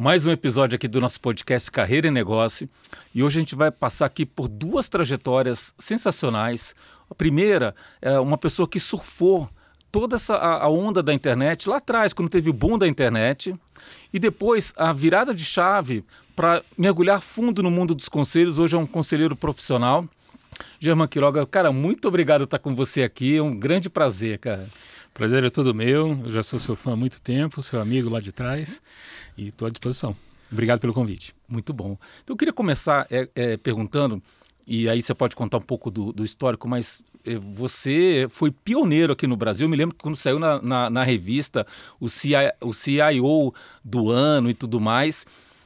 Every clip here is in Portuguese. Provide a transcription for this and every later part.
Mais um episódio aqui do nosso podcast Carreira e Negócio. E hoje a gente vai passar aqui por duas trajetórias sensacionais. A primeira é uma pessoa que surfou toda a onda da internet lá atrás, quando teve o boom da internet. E depois a virada de chave para mergulhar fundo no mundo dos conselhos. Hoje é um conselheiro profissional. Germán Quiroga, cara, muito obrigado por estar com você aqui. É um grande prazer, cara. Prazer é todo meu, eu já sou seu fã há muito tempo, seu amigo lá de trás, e estou à disposição. Obrigado pelo convite. Muito bom. Então eu queria começar perguntando, e aí você pode contar um pouco do histórico, mas você foi pioneiro aqui no Brasil. Eu me lembro que quando saiu na revista o CIO do ano e tudo mais,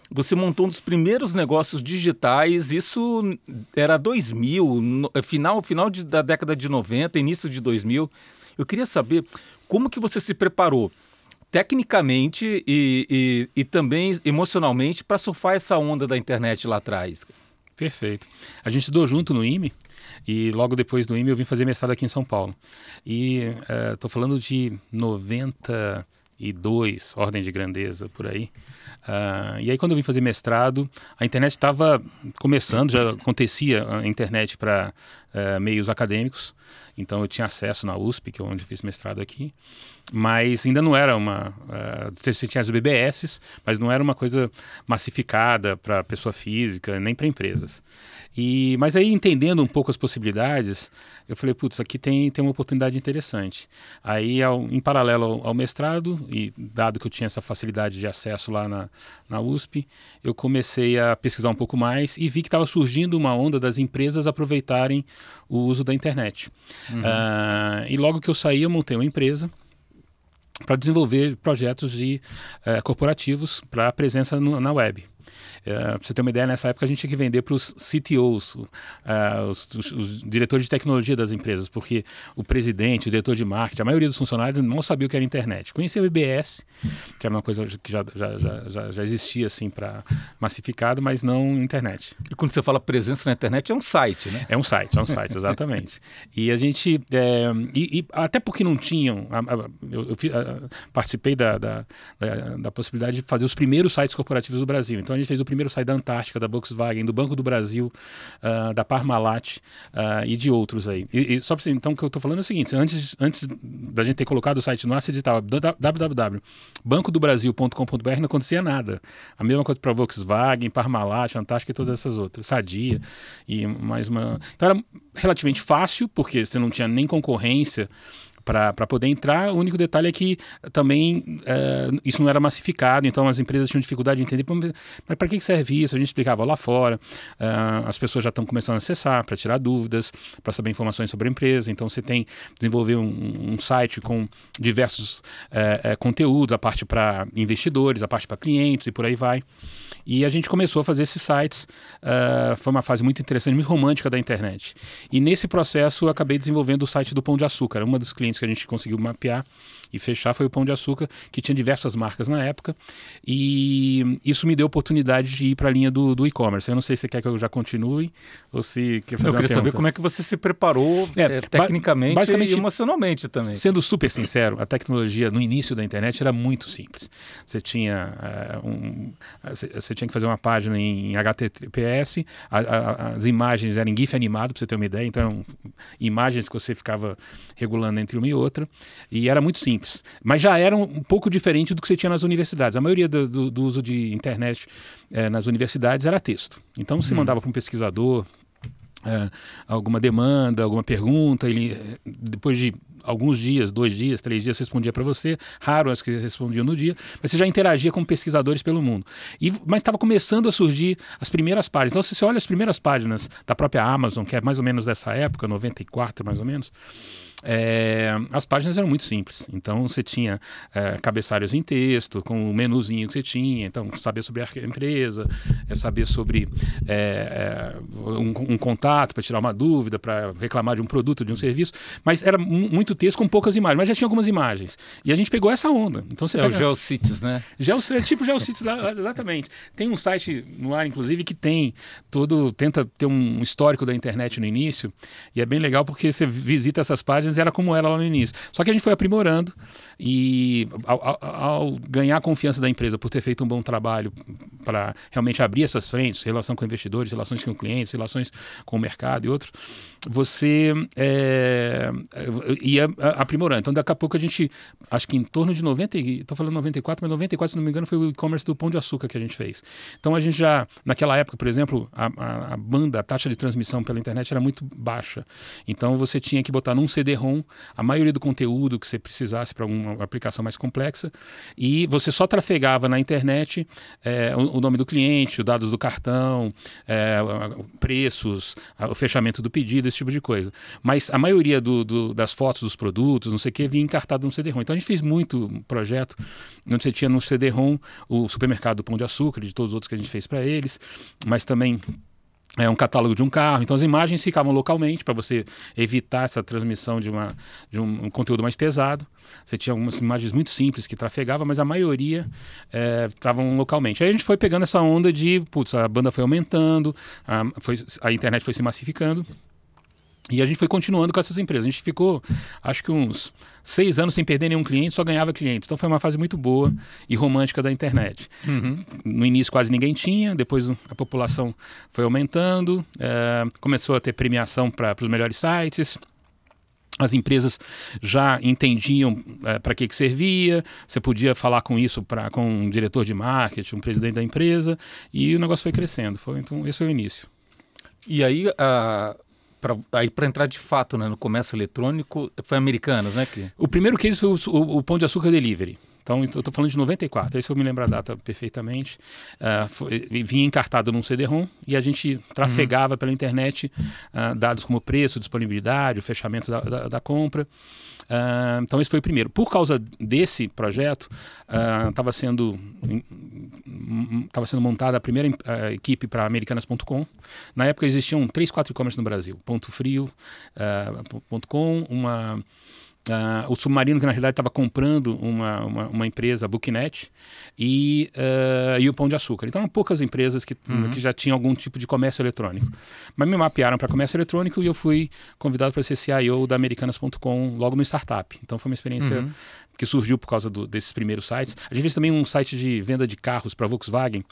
você montou um dos primeiros negócios digitais. Isso era 2000, final da década de 90, início de 2000. Eu queria saber como que você se preparou tecnicamente e também emocionalmente para surfar essa onda da internet lá atrás. Perfeito. A gente estudou junto no IME e logo depois do IME eu vim fazer mestrado aqui em São Paulo. E estou falando de 92, ordem de grandeza, por aí. E aí quando eu vim fazer mestrado, a internet estava começando, já acontecia a internet para meios acadêmicos. Então eu tinha acesso na USP, que é onde eu fiz mestrado aqui, mas ainda não era você tinha as BBS, mas não era uma coisa massificada para pessoa física, nem para empresas. Mas aí, entendendo um pouco as possibilidades, eu falei, putz, aqui tem uma oportunidade interessante. Aí, em paralelo ao mestrado, e dado que eu tinha essa facilidade de acesso lá na USP, eu comecei a pesquisar um pouco mais e vi que estava surgindo uma onda das empresas aproveitarem o uso da internet. E logo que eu saí, eu montei uma empresa para desenvolver projetos corporativos para presença na web. Para você ter uma ideia, nessa época a gente tinha que vender para os CTOs, os diretores de tecnologia das empresas, porque o presidente, o diretor de marketing, a maioria dos funcionários não sabia o que era internet. Conhecia o IBS, que era uma coisa que já existia assim para massificado, mas não internet. E quando você fala presença na internet, é um site, né? É um site, exatamente. E a gente, até porque não tinham, eu participei da possibilidade de fazer os primeiros sites corporativos do Brasil. Então a gente fez o primeiro site da Antártica, da Volkswagen, do Banco do Brasil, da Parmalat e de outros aí. E só para você, então, o que eu estou falando é o seguinte, antes da gente ter colocado o site no ar, você digitava www.bancodobrasil.com.br, não acontecia nada. A mesma coisa para Volkswagen, Parmalat, Antártica e todas essas outras, Sadia e mais uma... Então era relativamente fácil, porque você não tinha nem concorrência para poder entrar. O único detalhe é que também isso não era massificado, então as empresas tinham dificuldade de entender, mas para que serve isso? A gente explicava lá fora, as pessoas já estão começando a acessar para tirar dúvidas, para saber informações sobre a empresa. Então você tem desenvolver um site com diversos conteúdos, a parte para investidores, a parte para clientes e por aí vai. E a gente começou a fazer esses sites, foi uma fase muito interessante, muito romântica da internet. E nesse processo eu acabei desenvolvendo o site do Pão de Açúcar. Uma dos clientes que a gente conseguiu mapear e fechar foi o Pão de Açúcar, que tinha diversas marcas na época, e isso me deu a oportunidade de ir para a linha do e-commerce. Eu não sei se você quer que eu já continue ou se quer fazer Eu queria saber como é que você se preparou tecnicamente e emocionalmente também. Sendo super sincero, a tecnologia no início da internet era muito simples. Você tinha que fazer uma página em HTTPS, as imagens eram em GIF animado, para você ter uma ideia, então eram imagens que você ficava regulando entre uma e outra, e era muito simples. Mas já era um pouco diferente do que você tinha nas universidades. A maioria do uso de internet nas universidades era texto. Então você mandava para um pesquisador alguma demanda, alguma pergunta, ele depois de alguns dias, 2 dias, 3 dias, respondia para você, raro as que respondiam no dia, mas você já interagia com pesquisadores pelo mundo. Mas estava começando a surgir as primeiras páginas. Então, se você olha as primeiras páginas da própria Amazon, que é mais ou menos dessa época, 94 mais ou menos, as páginas eram muito simples. Então você tinha cabeçalhos em texto, com o menuzinho que você tinha, então saber sobre a empresa, saber sobre um contato para tirar uma dúvida, para reclamar de um produto, de um serviço, mas era muito muito texto com poucas imagens, mas já tinha algumas imagens. E a gente pegou essa onda. Então você pega... o GeoCities, né? É tipo GeoCities, exatamente. Tem um site no ar, inclusive, que tenta ter um histórico da internet no início, e é bem legal porque você visita essas páginas e era como era lá no início. Só que a gente foi aprimorando e ao ganhar a confiança da empresa por ter feito um bom trabalho para realmente abrir essas frentes, relação com investidores, relações com clientes, relações com o mercado e outros, você ia aprimorando. Então, daqui a pouco a gente, acho que em torno de 90, estou falando 94, mas 94, se não me engano, foi o e-commerce do Pão de Açúcar que a gente fez. Então, a gente já, naquela época, por exemplo, a taxa de transmissão pela internet era muito baixa. Então, você tinha que botar num CD-ROM a maioria do conteúdo que você precisasse para alguma aplicação mais complexa, e você só trafegava na internet o nome do cliente, os dados do cartão, preços, o fechamento do pedido, esse tipo de coisa. Mas a maioria das fotos dos produtos, não sei o que, vinha encartado no CD-ROM. Então a gente fez muito projeto onde você tinha no CD-ROM o supermercado do Pão de Açúcar, de todos os outros que a gente fez para eles, mas também um catálogo de um carro. Então as imagens ficavam localmente para você evitar essa transmissão de um conteúdo mais pesado. Você tinha algumas imagens muito simples que trafegava, mas a maioria estavam localmente. Aí a gente foi pegando essa onda de, a banda foi aumentando, a internet foi se massificando. E a gente foi continuando com essas empresas. A gente ficou, acho que uns 6 anos sem perder nenhum cliente, só ganhava clientes. Então foi uma fase muito boa e romântica da internet. No início quase ninguém tinha, depois a população foi aumentando, começou a ter premiação para os melhores sites. As empresas já entendiam para que servia, você podia falar com isso com um diretor de marketing, um presidente da empresa, e o negócio foi crescendo. Então esse foi o início. E aí... para entrar de fato, né, no comércio eletrônico, foi Americanas, né? O primeiro case foi o Pão de Açúcar Delivery. Então, eu estou falando de 94, esse eu me lembro a data perfeitamente. Vinha encartado num CD-ROM e a gente trafegava pela internet dados como preço, disponibilidade, o fechamento da compra. Então, esse foi o primeiro. Por causa desse projeto, estava sendo montada a primeira equipe para Americanas.com. Na época existiam 3, 4 e-commerce no Brasil. Pontofrio.com, o Submarino, que na realidade estava comprando uma empresa, a Booknet, e o Pão de Açúcar. Então eram poucas empresas que já tinham algum tipo de comércio eletrônico. Mas me mapearam para comércio eletrônico e eu fui convidado para ser CIO da Americanas.com logo no startup. Então foi uma experiência que surgiu por causa desses primeiros sites. A gente fez também um site de venda de carros para Volkswagen,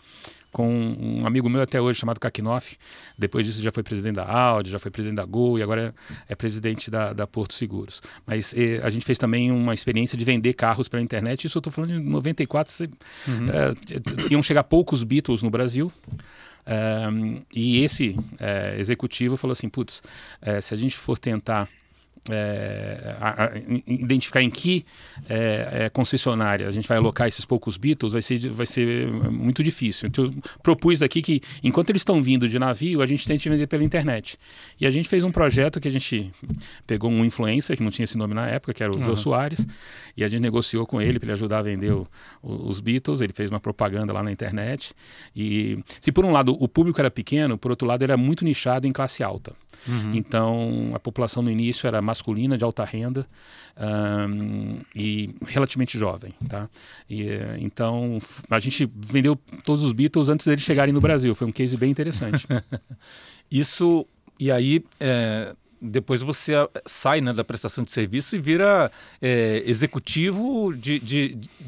com um amigo meu até hoje chamado Kakinoff. Depois disso já foi presidente da Audi, já foi presidente da Gol e agora é presidente da Porto Seguros. Mas a gente fez também uma experiência de vender carros pela internet. Isso eu estou falando de 94, iam chegar poucos Beatles no Brasil. E esse executivo falou assim, se a gente for tentar identificar em que concessionária a gente vai alocar esses poucos Beatles, vai ser muito difícil. Então eu propus aqui que enquanto eles estão vindo de navio, a gente tente vender pela internet. E a gente fez um projeto que a gente pegou um influencer, que não tinha esse nome na época, que era o Jô Soares, e a gente negociou com ele para ele ajudar a vender os Beatles. Ele fez uma propaganda lá na internet. E se por um lado o público era pequeno, por outro lado ele era muito nichado em classe alta. Então a população no início era masculina, de alta renda, e relativamente jovem, tá? Então a gente vendeu todos os Beatles antes deles chegarem no Brasil. Foi um case bem interessante. Isso, e aí depois você sai, né, da prestação de serviço e vira executivo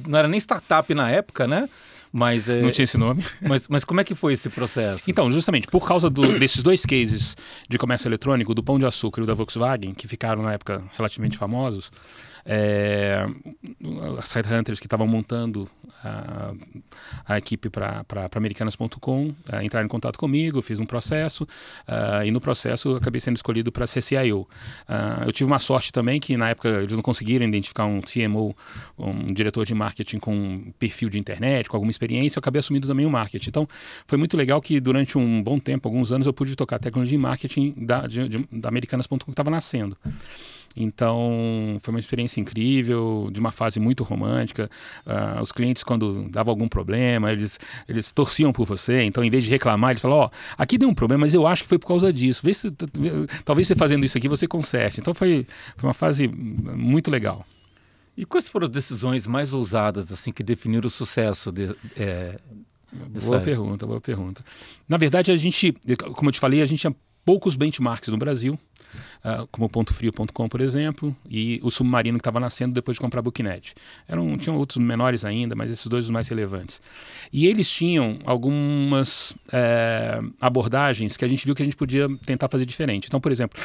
não era nem startup na época, né? Mas, não tinha esse nome. Mas como é que foi esse processo? Então, justamente, por causa desses 2 cases de comércio eletrônico, do Pão de Açúcar e o da Volkswagen, que ficaram na época relativamente famosos, as headhunters que estavam montando a equipe para Americanas.com entraram em contato comigo, eu fiz um processo, e no processo eu acabei sendo escolhido para ser CIO. Eu tive uma sorte também que na época eles não conseguiram identificar um CMO, um diretor de marketing com perfil de internet, com alguma experiência, eu acabei assumindo também o marketing. Então foi muito legal que durante um bom tempo, alguns anos, eu pude tocar a tecnologia e marketing da Americanas.com que estava nascendo. Então, foi uma experiência incrível, de uma fase muito romântica. Os clientes, quando davam algum problema, eles torciam por você. Então, em vez de reclamar, eles falavam, aqui deu um problema, mas eu acho que foi por causa disso. Talvez você fazendo isso aqui, você conserte. Então, foi uma fase muito legal. E quais foram as decisões mais ousadas, assim, que definiram o sucesso Boa pergunta. Na verdade, como eu te falei, a gente tinha poucos benchmarks no Brasil, como o Pontofrio.com, por exemplo, e o Submarino, que estava nascendo depois de comprar a Booknet. Tinham outros menores ainda, mas esses dois os mais relevantes. E eles tinham algumas abordagens que a gente viu que a gente podia tentar fazer diferente. Então, por exemplo,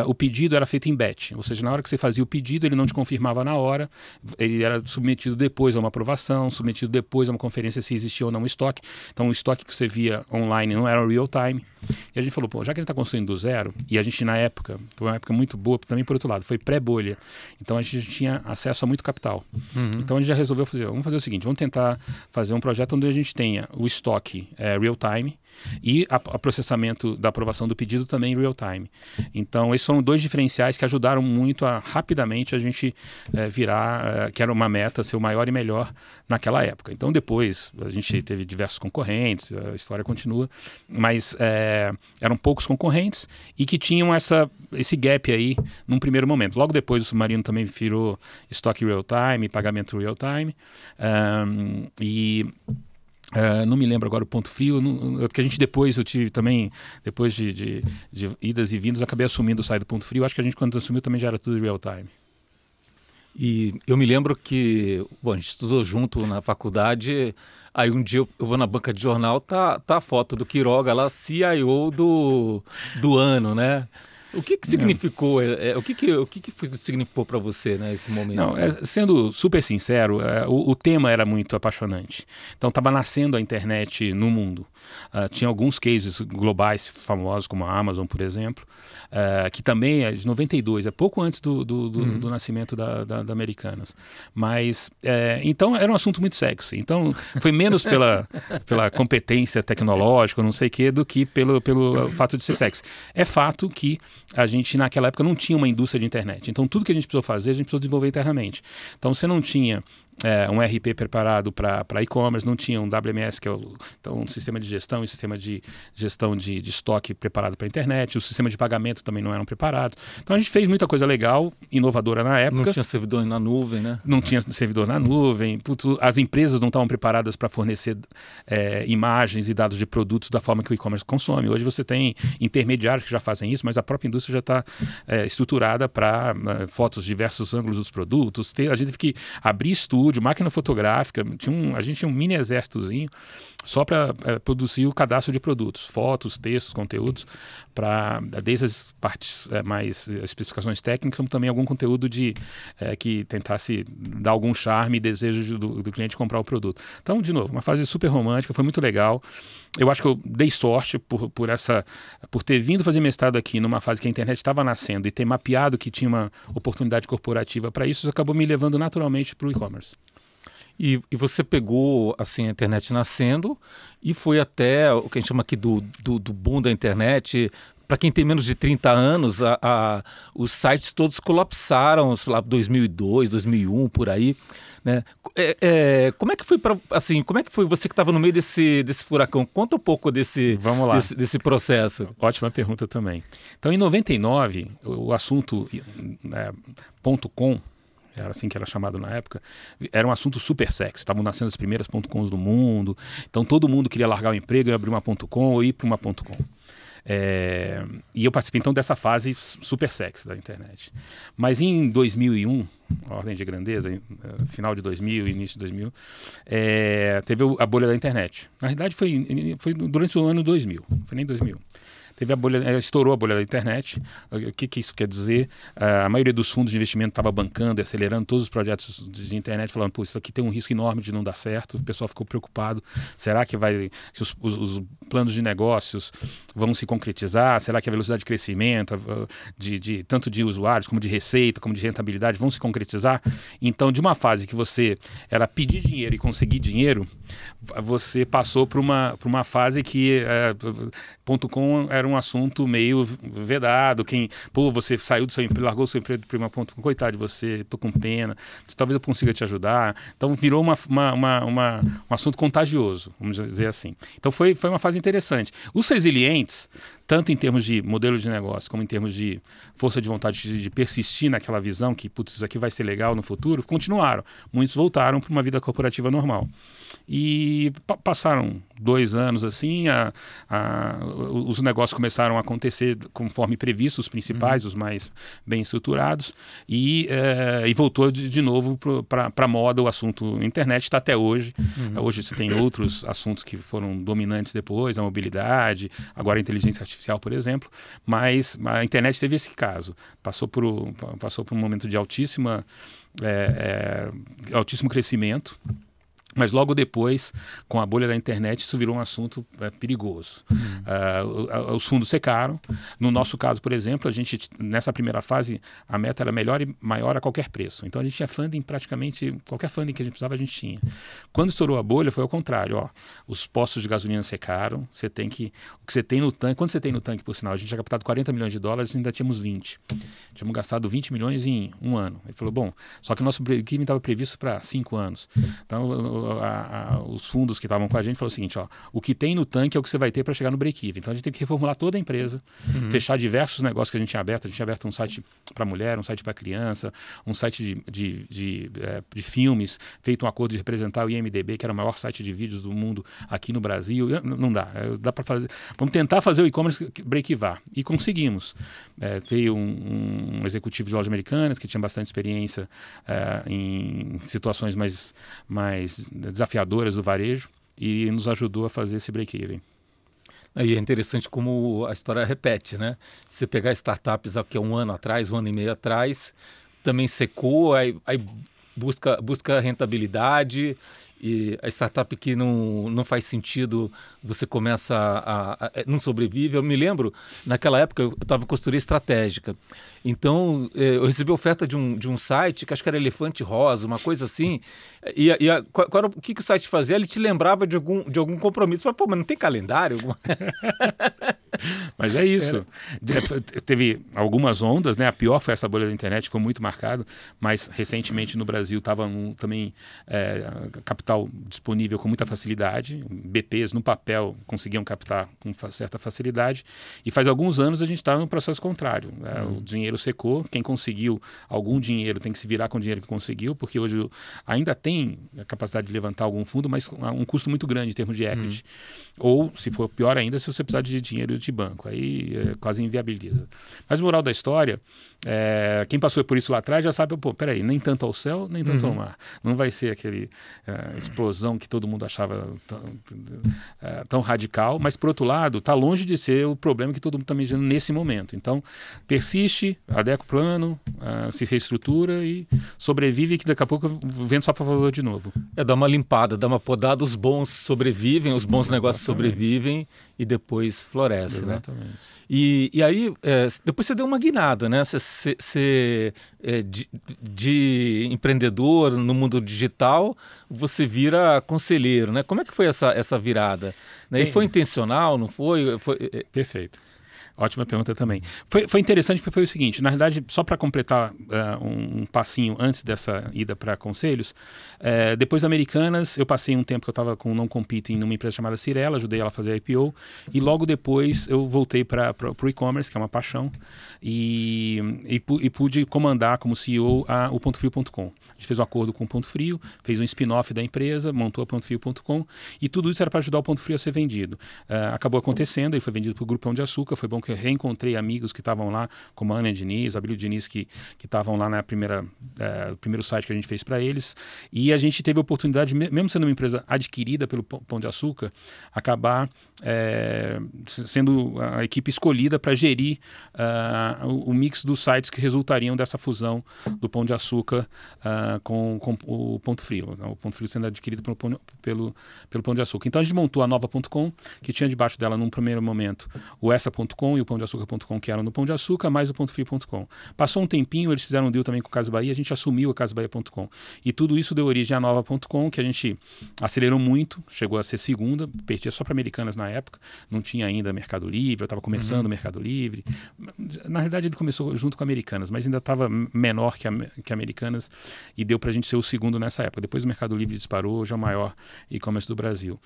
o pedido era feito em batch, ou seja, na hora que você fazia o pedido, ele não te confirmava na hora, ele era submetido depois a uma aprovação, submetido depois a uma conferência se existia ou não o estoque. Então, o estoque que você via online não era real time. E a gente falou, já que ele está construindo do zero, e a gente na época, foi uma época muito boa, também por outro lado, foi pré-bolha, então a gente tinha acesso a muito capital. Então a gente já resolveu vamos fazer o seguinte, vamos tentar fazer um projeto onde a gente tenha o estoque real time e o processamento da aprovação do pedido também real time. Então esses foram dois diferenciais que ajudaram muito a rapidamente a gente virar, que era uma meta, ser o maior e melhor naquela época. Então depois a gente teve diversos concorrentes, a história continua, mas eram poucos concorrentes e que tinham esse gap aí num primeiro momento. Logo depois o Submarino também virou estoque real time, pagamento real time, não me lembro agora o Pontofrio, porque a gente eu tive também, depois de idas e vindas, acabei assumindo o site do Pontofrio. Acho que a gente, quando assumiu, também já era tudo real time. E eu me lembro que, a gente estudou junto na faculdade, aí um dia eu vou na banca de jornal, tá a foto do Quiroga lá, CIO do ano, né? O que significou, o que significou para você, né, esse momento? Não, sendo super sincero, o tema era muito apaixonante. Então estava nascendo a internet no mundo. Tinha alguns cases globais famosos, como a Amazon, por exemplo, que também é de 92, é pouco antes do nascimento da Americanas. Mas, então era um assunto muito sexy. Então foi menos pela competência tecnológica, não sei o quê, do que pelo fato de ser sexy. É fato que a gente, naquela época, não tinha uma indústria de internet. Então, tudo que a gente precisou fazer, a gente precisou desenvolver internamente. Então, você não tinha um RP preparado para e-commerce, não tinha um WMS, que é um sistema de gestão e sistema de gestão de estoque preparado para a internet, o sistema de pagamento também não eram preparados. Então, a gente fez muita coisa legal, inovadora na época. Não tinha servidor na nuvem, né? Não tinha servidor na nuvem. As empresas não estavam preparadas para fornecer imagens e dados de produtos da forma que o e-commerce consome. Hoje você tem intermediários que já fazem isso, mas a própria indústria já está estruturada para fotos de diversos ângulos dos produtos. A gente teve que abrir estúdio, máquina fotográfica, a gente tinha um mini exércitozinho só para produzir o cadastro de produtos, fotos, textos, conteúdos, desde as partes mais especificações técnicas, como também algum conteúdo que tentasse dar algum charme e desejo do cliente comprar o produto. Então, de novo, uma fase super romântica, foi muito legal. Eu acho que eu dei sorte por ter vindo fazer mestrado aqui numa fase que a internet estava nascendo e ter mapeado que tinha uma oportunidade corporativa para isso acabou me levando naturalmente para o e-commerce. E você pegou assim, a internet nascendo e foi até o que a gente chama aqui do boom da internet. Para quem tem menos de 30 anos, os sites todos colapsaram, sei lá, 2002, 2001, por aí. Né? Como é que foi como é que foi você que estava no meio desse furacão? Conta um pouco desse processo. Ótima pergunta também. Então, em 99, o assunto .com, era assim que era chamado na época, era um assunto super sexy. Estavam nascendo as primeiras .coms do mundo, então todo mundo queria largar o emprego e abrir uma .com ou ir para uma .com. E eu participei então dessa fase super sexy da internet. Mas em 2001, ordem de grandeza, final de 2000, início de 2000, teve a bolha da internet. Na realidade foi durante o ano 2000, não foi nem 2000. Teve a bolha, estourou a bolha da internet. O que isso quer dizer? A maioria dos fundos de investimento estava bancando e acelerando todos os projetos de internet, falando, pô, isso aqui tem um risco enorme de não dar certo. O pessoal ficou preocupado. Será que os planos de negócios vão se concretizar? Será que a velocidade de crescimento, tanto de usuários, como de receita, como de rentabilidade, vão se concretizar? Então, de uma fase que você era pedir dinheiro e conseguir dinheiro, você passou para uma fase que .com era um assunto meio vedado. Você saiu do seu emprego, largou o seu emprego para .com, coitado de você, tô com pena, talvez eu consiga te ajudar. Então virou um assunto contagioso, vamos dizer assim. Então foi uma fase interessante. Os resilientes, tanto em termos de modelo de negócio, como em termos de força de vontade de persistir naquela visão que, putz, isso aqui vai ser legal no futuro, continuaram. Muitos voltaram para uma vida corporativa normal. E passaram 2 anos assim, os negócios começaram a acontecer conforme previsto, os principais, os mais bem estruturados, e voltou de novo para a moda o assunto internet, está até hoje. Hoje você tem outros assuntos que foram dominantes depois, a mobilidade, agora a inteligência artificial, por exemplo, mas a internet teve esse caso, passou por um momento de altíssimo crescimento. Mas logo depois, com a bolha da internet, isso virou um assunto perigoso. Os fundos secaram. No nosso caso, por exemplo, a gente, nessa primeira fase, a meta era melhor e maior a qualquer preço. Então a gente tinha funding, praticamente qualquer funding que a gente precisava, a gente tinha. Quando estourou a bolha, foi ao contrário. Os postos de gasolina secaram. O que você tem no tanque, quando você tem no tanque, por sinal, a gente tinha captado $40 milhões e ainda tínhamos 20. Tínhamos gastado 20 milhões em 1 ano. Ele falou, bom, só que o nosso break-even estava previsto para 5 anos. Então, os fundos que estavam com a gente falaram o seguinte, o que tem no tanque é o que você vai ter para chegar no break-even. Então a gente tem que reformular toda a empresa, fechar diversos negócios que a gente tinha aberto. A gente tinha aberto um site para mulher, um site para criança, um site de filmes, feito um acordo de representar o IMDb, que era o maior site de vídeos do mundo aqui no Brasil. Não dá, dá para fazer. Vamos tentar fazer o e-commerce break-even. E conseguimos. Veio um executivo de lojas americanas que tinha bastante experiência em situações mais desafiadoras do varejo e nos ajudou a fazer esse break-even. E é interessante como a história repete, né? Se você pegar startups aqui há 1 ano atrás, 1 ano e meio atrás, também secou, aí busca rentabilidade, e a startup que não faz sentido, você começa não sobrevive. Eu me lembro, naquela época eu estava em consultoria estratégica, então eu recebi oferta de um site, que acho que era Elefante Rosa, uma coisa assim, o que o site fazia? Ele te lembrava de algum compromisso. Você fala, mas não tem calendário? Mas é isso. Teve algumas ondas, né? A pior foi essa bolha da internet, foi muito marcado, mas recentemente no Brasil estava também capital disponível com muita facilidade. BPs no papel conseguiam captar com certa facilidade, e faz alguns anos a gente estava no processo contrário. O dinheiro secou, quem conseguiu algum dinheiro tem que se virar com o dinheiro que conseguiu, porque hoje ainda tem a capacidade de levantar algum fundo, mas um custo muito grande em termos de equity. Ou, se for pior ainda, se você precisar de dinheiro de banco, aí quase inviabiliza. Mas o moral da história, quem passou por isso lá atrás já sabe, peraí, nem tanto ao céu, nem tanto ao mar. Não vai ser aquele explosão que todo mundo achava tão radical, mas, por outro lado, está longe de ser o problema que todo mundo está imaginando nesse momento. Então, persiste, adequa o plano, se reestrutura e sobrevive, que daqui a pouco o vento só para favor de novo. Dá uma limpada, dá uma podada, os bons sobrevivem, os bons negócios sobrevivem e depois florescem. Exatamente. Né? E aí, depois você deu uma guinada, né? De empreendedor no mundo digital, você vira conselheiro, né? Como é que foi essa virada? Né? E foi intencional, não foi? Perfeito. Ótima pergunta também. Foi interessante porque foi o seguinte, na verdade, só para completar um passinho antes dessa ida para conselhos, depois da Americanas, eu passei um tempo que eu estava com não competing numa empresa chamada Cirela, ajudei ela a fazer a IPO, e logo depois eu voltei para o e-commerce, que é uma paixão, e pude comandar como CEO o PontoFrio.com. A gente fez um acordo com o Ponto Frio, fez um spin-off da empresa, montou a PontoFrio.com, e tudo isso era para ajudar o Ponto Frio a ser vendido. Acabou acontecendo, ele foi vendido para o Grupo Pão de Açúcar. Foi bom que eu reencontrei amigos que estavam lá, como a Ana Diniz, a Abílio Diniz, que estavam lá na primeiro site que a gente fez para eles, e a gente teve a oportunidade, mesmo sendo uma empresa adquirida pelo Pão de Açúcar, acabar sendo a equipe escolhida para gerir o mix dos sites que resultariam dessa fusão do Pão de Açúcar com o Ponto Frio, o Ponto Frio sendo adquirido pelo Pão de Açúcar. Então a gente montou a Nova.com, que tinha debaixo dela, num primeiro momento, o Essa.com e o pãodeaçucar.com, que eram no Pão de Açúcar, mais o pontofrio.com. Passou um tempinho, eles fizeram um deal também com o Casas Bahia, a gente assumiu a casasbahia.com. E tudo isso deu origem à Nova.com, que a gente acelerou muito, chegou a ser segunda, perdia só para Americanas na época, não tinha ainda Mercado Livre, eu estava começando o Mercado Livre. Na realidade ele começou junto com Americanas, mas ainda estava menor que Americanas e deu para a gente ser o segundo nessa época. Depois o Mercado Livre disparou, já é o maior e-commerce do Brasil.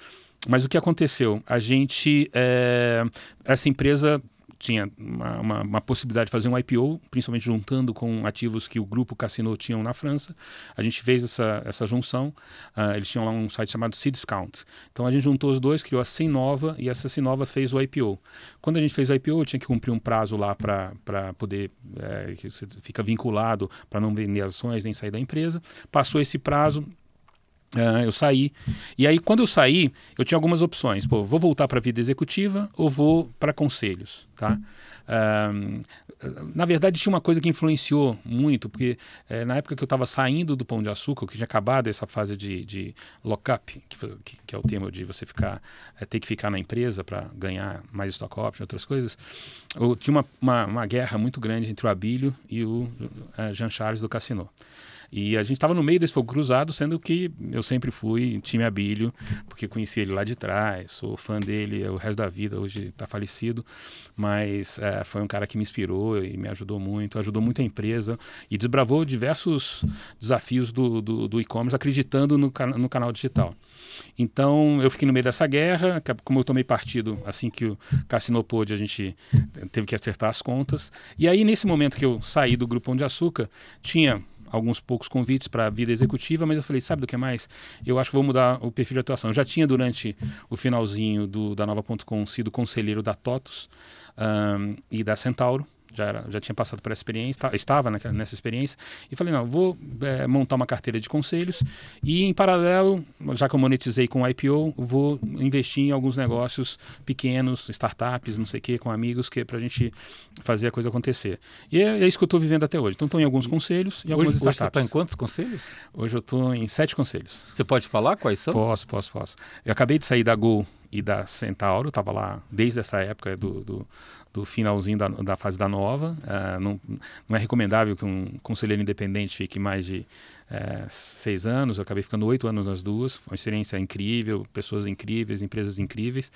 Mas o que aconteceu? Essa empresa tinha uma possibilidade de fazer um IPO, principalmente juntando com ativos que o grupo Casino tinham na França. A gente fez essa junção. Eles tinham lá um site chamado Cdiscount. Então a gente juntou os dois, criou a Sinova e essa Sinova fez o IPO. Quando a gente fez o IPO, eu tinha que cumprir um prazo lá para poder, que você fica vinculado para não vender ações nem sair da empresa. Passou esse prazo. Eu saí. E aí, quando eu saí, eu tinha algumas opções. Pô, vou voltar para a vida executiva ou vou para conselhos, tá? Na verdade, tinha uma coisa que influenciou muito, porque na época que eu estava saindo do Pão de Açúcar, que tinha acabado essa fase de lock-up, que é o termo de você ter que ficar na empresa para ganhar mais stock option e outras coisas, tinha uma guerra muito grande entre o Abílio e o Jean Charles do Casino. E a gente estava no meio desse fogo cruzado, sendo que eu sempre fui time Abílio, porque conheci ele lá de trás, sou fã dele o resto da vida, hoje está falecido, mas foi um cara que me inspirou e me ajudou muito a empresa e desbravou diversos desafios do e-commerce, acreditando no canal digital. Então, eu fiquei no meio dessa guerra, como eu tomei partido assim que o Casino pôde, a gente teve que acertar as contas. E aí, nesse momento que eu saí do Grupo Pão de Açúcar, tinha alguns poucos convites para a vida executiva, mas eu falei, sabe do que mais? Eu acho que vou mudar o perfil de atuação. Eu já tinha, durante o finalzinho da Nova.com, sido conselheiro da TOTUS e da Centauro. Já tinha passado por essa experiência, estava nessa experiência, e falei, não, vou montar uma carteira de conselhos e, em paralelo, já que eu monetizei com o IPO, vou investir em alguns negócios pequenos, startups, não sei o que, com amigos, que é para a gente fazer a coisa acontecer. E é isso que eu estou vivendo até hoje. Então, estou em alguns conselhos e algumas startups. Hoje você está em quantos conselhos? Hoje eu estou em 7 conselhos. Você pode falar quais são? Posso. Eu acabei de sair da Gol e da Centauro, estava lá desde essa época do finalzinho da fase da Nova. Não é recomendável que um conselheiro independente fique mais de 6 anos. Eu acabei ficando 8 anos nas duas. Foi uma experiência incrível, pessoas incríveis, empresas incríveis.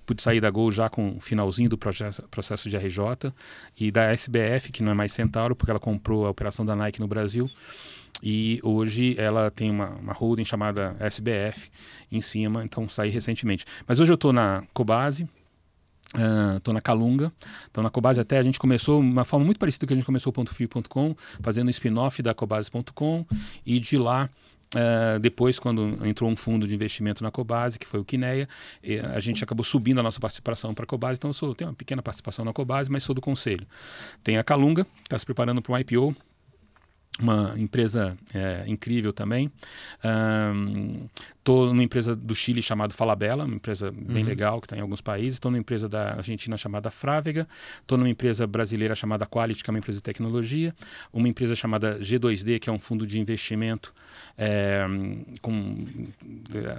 Pude sair da Gol já com o finalzinho do processo de RJ e da SBF, que não é mais Centauro, porque ela comprou a operação da Nike no Brasil. E hoje ela tem uma holding chamada SBF em cima, então saí recentemente. Mas hoje eu estou na Cobasi, estou na Calunga. Então na Cobasi até a gente começou uma forma muito parecida que a gente começou o pontofrio.com, fazendo um spin-off da Cobasi.com, e de lá depois, quando entrou um fundo de investimento na Cobasi, que foi o Quineia, a gente acabou subindo a nossa participação para a Cobasi. Então eu tenho uma pequena participação na Cobasi, mas sou do conselho. Tem a Calunga, que está se preparando para um IPO, uma empresa incrível também. Estou numa empresa do Chile chamada Falabella, uma empresa bem legal que está em alguns países. Estou numa empresa da Argentina chamada Frávega. Estou numa empresa brasileira chamada Quality, que é uma empresa de tecnologia. Uma empresa chamada G2D, que é um fundo de investimento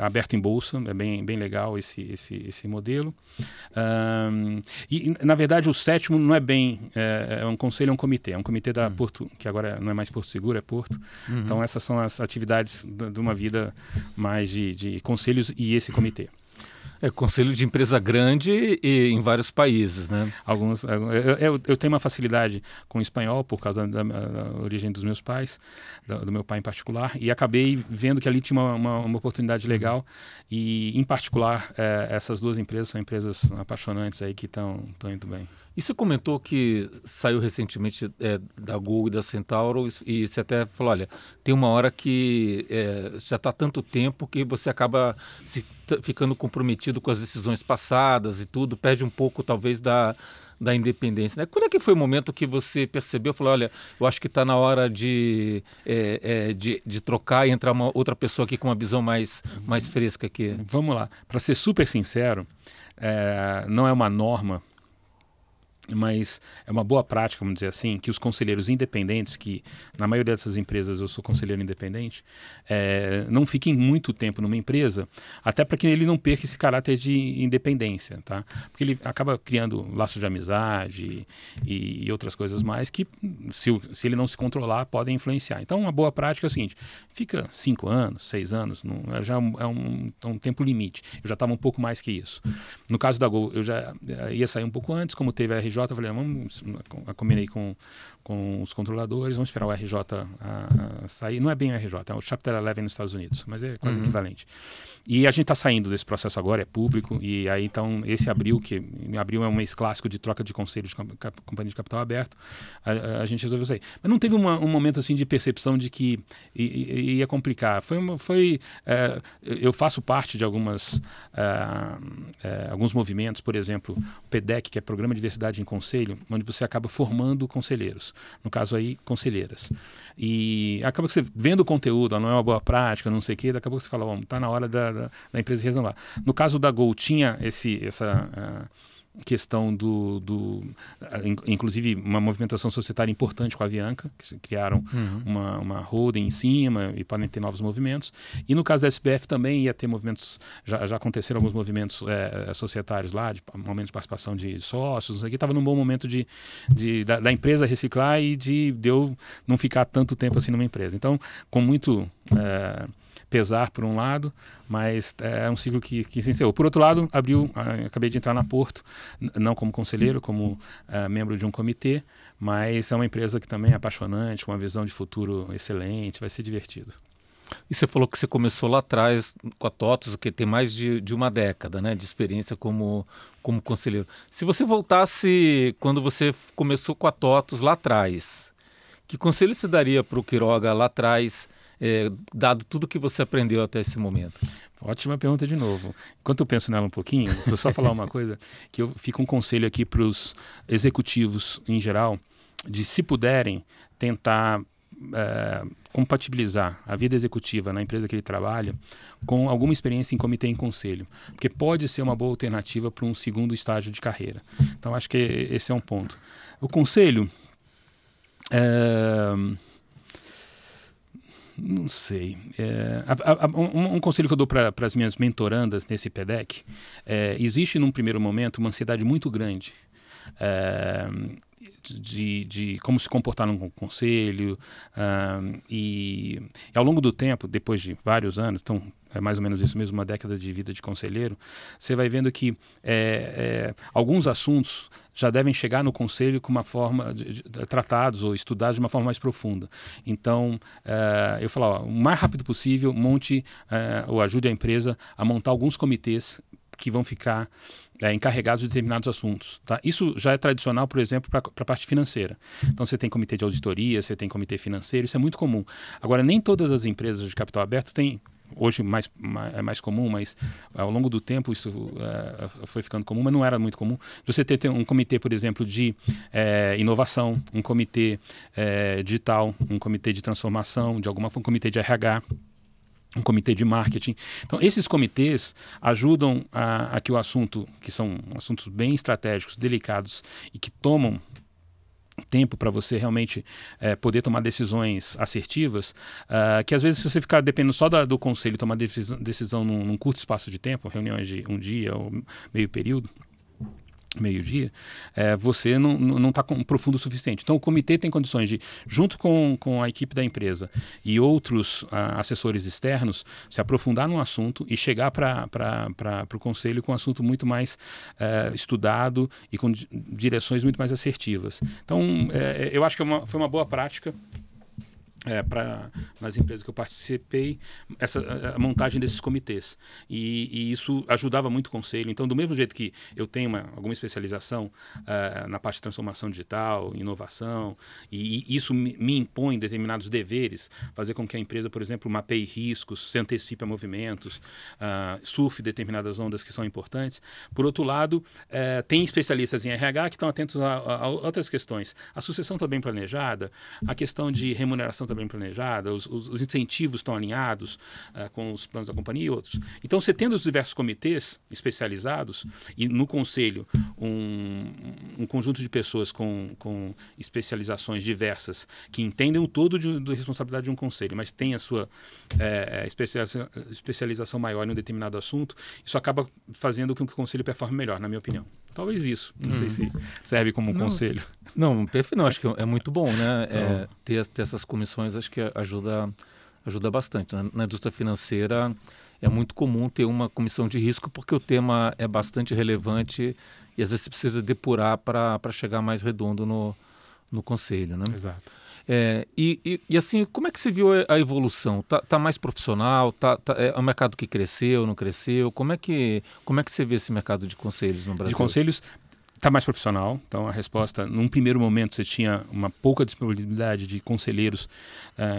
aberto em bolsa. É bem legal esse modelo. E, na verdade, o sétimo não é bem... É um conselho, é um comitê. É um comitê da Porto, que agora não é mais Porto Seguro, é Porto. Então, essas são as atividades de uma vida mais de conselhos e esse comitê. Conselho de empresa grande e em vários países, né? Eu tenho uma facilidade com o espanhol por causa da origem dos meus pais, do meu pai em particular, e acabei vendo que ali tinha uma oportunidade legal e, em particular, essas duas empresas são empresas apaixonantes aí que estão indo bem. E você comentou que saiu recentemente da Gol e da Centauro e você até falou, olha, tem uma hora que já está tanto tempo que você acaba ficando comprometido com as decisões passadas e tudo, perde um pouco talvez da independência, né? Quando é que foi o momento que você percebeu, falou, olha, eu acho que está na hora de trocar e entrar uma outra pessoa aqui com uma visão mais fresca aqui? Vamos lá. Para ser super sincero, não é uma norma Mas é uma boa prática, vamos dizer assim, que os conselheiros independentes, que na maioria dessas empresas eu sou conselheiro independente, não fiquem muito tempo numa empresa, até para que ele não perca esse caráter de independência, tá? Porque ele acaba criando laços de amizade e outras coisas mais que, se ele não se controlar, podem influenciar. Então, uma boa prática é o seguinte: fica 5 anos, 6 anos, já é um tempo limite. Eu já estava um pouco mais que isso. No caso da Gol, eu já ia sair um pouco antes, como teve a RJ, eu falei, eu combinei com os controladores, vamos esperar o RJ a sair. Não é bem o RJ, é o Chapter 11 nos Estados Unidos, mas é quase equivalente. E a gente está saindo desse processo agora, é público, e aí então esse abril é um mês clássico de troca de conselho de companhia de capital aberto, a gente resolveu sair. Mas não teve um momento assim de percepção de que ia complicar. Eu faço parte de alguns movimentos, por exemplo, o PDEC, que é Programa de Diversidade em Conselho, onde você acaba formando conselheiros, no caso aí, conselheiras. E acaba que você vendo o conteúdo, não é uma boa prática, não sei o quê, daqui a pouco você fala, está na hora da empresa renovar. No caso da Gol, tinha essa questão inclusive uma movimentação societária importante com a Avianca, que criaram uma holding em cima e podem ter novos movimentos. E no caso da SBF também ia ter movimentos, já aconteceram alguns movimentos societários lá, de aumento de participação de sócios, não sei o que, estava num bom momento da empresa reciclar e de eu não ficar tanto tempo assim numa empresa. Então, com muito pesar por um lado, mas é um ciclo que se encerrou. Por outro lado, acabei de entrar na Porto, não como conselheiro, como membro de um comitê, mas é uma empresa que também é apaixonante, com uma visão de futuro excelente, vai ser divertido. E você falou que você começou lá atrás com a TOTVS, que tem mais de uma década, né, de experiência como conselheiro. Se você voltasse quando você começou com a TOTVS lá atrás, que conselho você daria para o Quiroga lá atrás, dado tudo que você aprendeu até esse momento? Ótima pergunta de novo. Enquanto eu penso nela um pouquinho, vou só falar uma coisa, que fica um conselho aqui para os executivos em geral, de, se puderem, tentar compatibilizar a vida executiva na empresa que ele trabalha com alguma experiência em comitê e em conselho, porque pode ser uma boa alternativa para um segundo estágio de carreira. Então, acho que esse é um ponto. O conselho... Não sei. Um conselho que eu dou para as minhas mentorandas nesse PDEC, existe num primeiro momento uma ansiedade muito grande de como se comportar num conselho, e ao longo do tempo, depois de vários anos, então é mais ou menos isso mesmo, uma década de vida de conselheiro, você vai vendo que alguns assuntos já devem chegar no conselho com uma forma tratados ou estudados de uma forma mais profunda. Então, eu falo, o mais rápido possível, monte ou ajude a empresa a montar alguns comitês que vão ficar encarregados de determinados assuntos. Tá? Isso já é tradicional, por exemplo, para a parte financeira. Então, você tem comitê de auditoria, você tem comitê financeiro, isso é muito comum. Agora, nem todas as empresas de capital aberto têm. Hoje é mais comum, mas ao longo do tempo isso foi ficando comum, mas não era muito comum. Você ter um comitê, por exemplo, de inovação, um comitê digital, um comitê de transformação, de alguma forma, um comitê de RH, um comitê de marketing. Então, esses comitês ajudam a que o assunto, que são assuntos bem estratégicos, delicados e que tomam tempo para você realmente poder tomar decisões assertivas, que às vezes, se você ficar dependendo só do conselho tomar decisão num curto espaço de tempo, reuniões de um dia ou meio-dia, você não está profundo o suficiente. Então, o comitê tem condições de, junto com a equipe da empresa e outros assessores externos, se aprofundar num assunto e chegar para o conselho com um assunto muito mais estudado e com direções muito mais assertivas. Então, eu acho que foi uma boa prática nas empresas que eu participei, a montagem desses comitês. E isso ajudava muito o conselho. Então, do mesmo jeito que eu tenho alguma especialização na parte de transformação digital, inovação, e isso me impõe determinados deveres, fazer com que a empresa, por exemplo, mapeie riscos, se antecipe a movimentos, surfe determinadas ondas que são importantes. Por outro lado, tem especialistas em RH que estão atentos a outras questões. A sucessão está bem planejada, a questão de remuneração está bem planejada, os incentivos estão alinhados com os planos da companhia e outros. Então, você tendo os diversos comitês especializados e no conselho um conjunto de pessoas com especializações diversas que entendem o todo da responsabilidade de um conselho, mas tem a sua especialização maior em um determinado assunto, isso acaba fazendo com que o conselho performe melhor, na minha opinião. Talvez isso. Não sei se serve como conselho. Não, perfeito. Não, acho que é muito bom, né? Então, ter essas comissões, acho que ajuda bastante. Na indústria financeira é muito comum ter uma comissão de risco porque o tema é bastante relevante e às vezes você precisa depurar para chegar mais redondo no conselho, né? Exato. E assim, como é que você viu a evolução? Tá mais profissional? É um mercado que cresceu, não cresceu? Como é que você vê esse mercado de conselhos no Brasil? De conselhos está mais profissional. Então, a resposta, num primeiro momento, você tinha uma pouca disponibilidade de conselheiros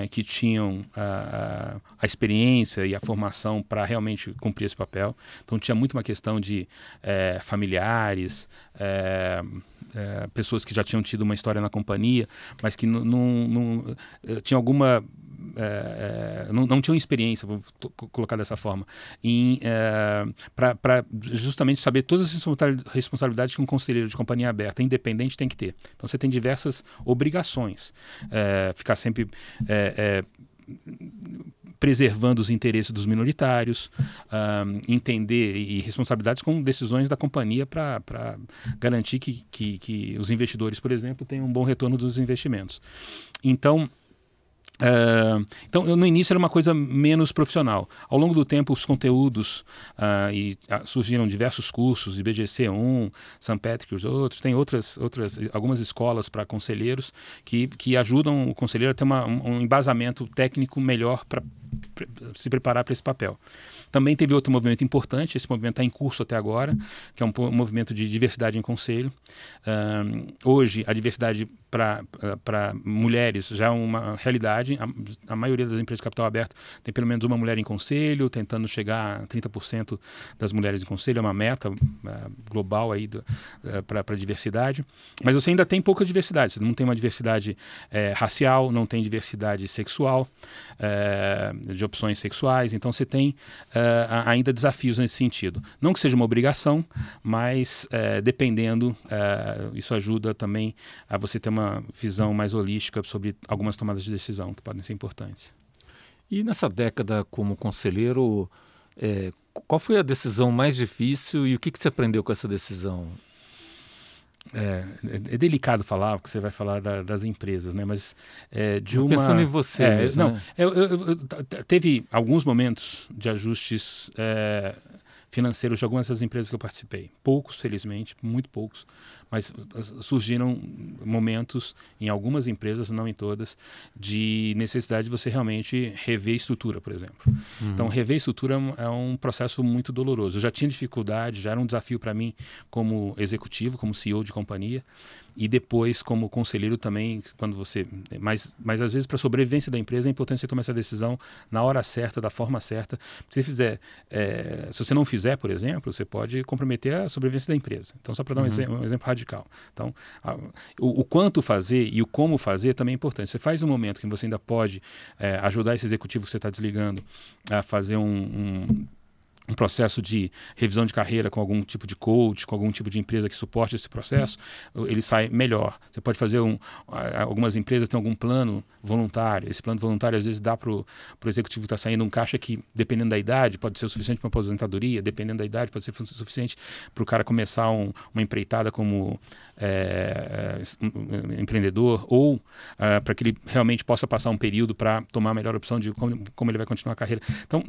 que tinham a experiência e a formação para realmente cumprir esse papel. Então, tinha muito uma questão de familiares, pessoas que já tinham tido uma história na companhia, mas que não tinham alguma... não tinham experiência, vou colocar dessa forma, para justamente saber todas as responsabilidades que um conselheiro de companhia aberta, independente, tem que ter. Então, você tem diversas obrigações. Ficar sempre... preservando os interesses dos minoritários, entender e responsabilidades com decisões da companhia para garantir que os investidores, por exemplo, tenham um bom retorno dos investimentos. Então, no início era uma coisa menos profissional. Ao longo do tempo, os conteúdos surgiram diversos cursos, IBGC1, St. Patrick's, outros. Tem algumas escolas para conselheiros que ajudam o conselheiro a ter um embasamento técnico melhor para se preparar para esse papel. Também teve outro movimento importante, esse movimento está em curso até agora, que é um movimento de diversidade em conselho. Hoje, a diversidade para mulheres já é uma realidade. A maioria das empresas de capital aberto tem pelo menos uma mulher em conselho, tentando chegar a 30% das mulheres em conselho, é uma meta global aí para a diversidade. Mas você ainda tem pouca diversidade, você não tem uma diversidade racial, não tem diversidade sexual, de opções sexuais, então você tem ainda desafios nesse sentido. Não que seja uma obrigação, mas dependendo, isso ajuda também a você ter uma visão mais holística sobre algumas tomadas de decisão que podem ser importantes. E nessa década como conselheiro, qual foi a decisão mais difícil e o que você aprendeu com essa decisão? É delicado falar, porque você vai falar das empresas, né? Mas pensando em você mesmo, né? Teve alguns momentos de ajustes financeiros de algumas dessas empresas que eu participei. Poucos, felizmente, muito poucos, mas surgiram momentos em algumas empresas, não em todas, de necessidade de você realmente rever estrutura, por exemplo. Então, rever estrutura é um processo muito doloroso. Eu já tinha dificuldade, já era um desafio para mim como executivo, como CEO de companhia, e depois como conselheiro também, quando você... Mas às vezes, para a sobrevivência da empresa, é importante você tomar essa decisão na hora certa, da forma certa. Se você fizer... se você não fizer, por exemplo, você pode comprometer a sobrevivência da empresa. Então, só para dar um exemplo radical. Então, o quanto fazer e o como fazer também é importante. Você faz no momento que você ainda pode ajudar esse executivo que você está desligando a fazer um processo de revisão de carreira com algum tipo de coach, com algum tipo de empresa que suporte esse processo, ele sai melhor. Você pode fazer algumas empresas têm algum plano voluntário. Esse plano voluntário às vezes dá para o executivo que está saindo um caixa que, dependendo da idade, pode ser o suficiente para uma aposentadoria, dependendo da idade, pode ser suficiente para o cara começar uma empreitada como empreendedor ou para que ele realmente possa passar um período para tomar a melhor opção de como ele vai continuar a carreira. Então,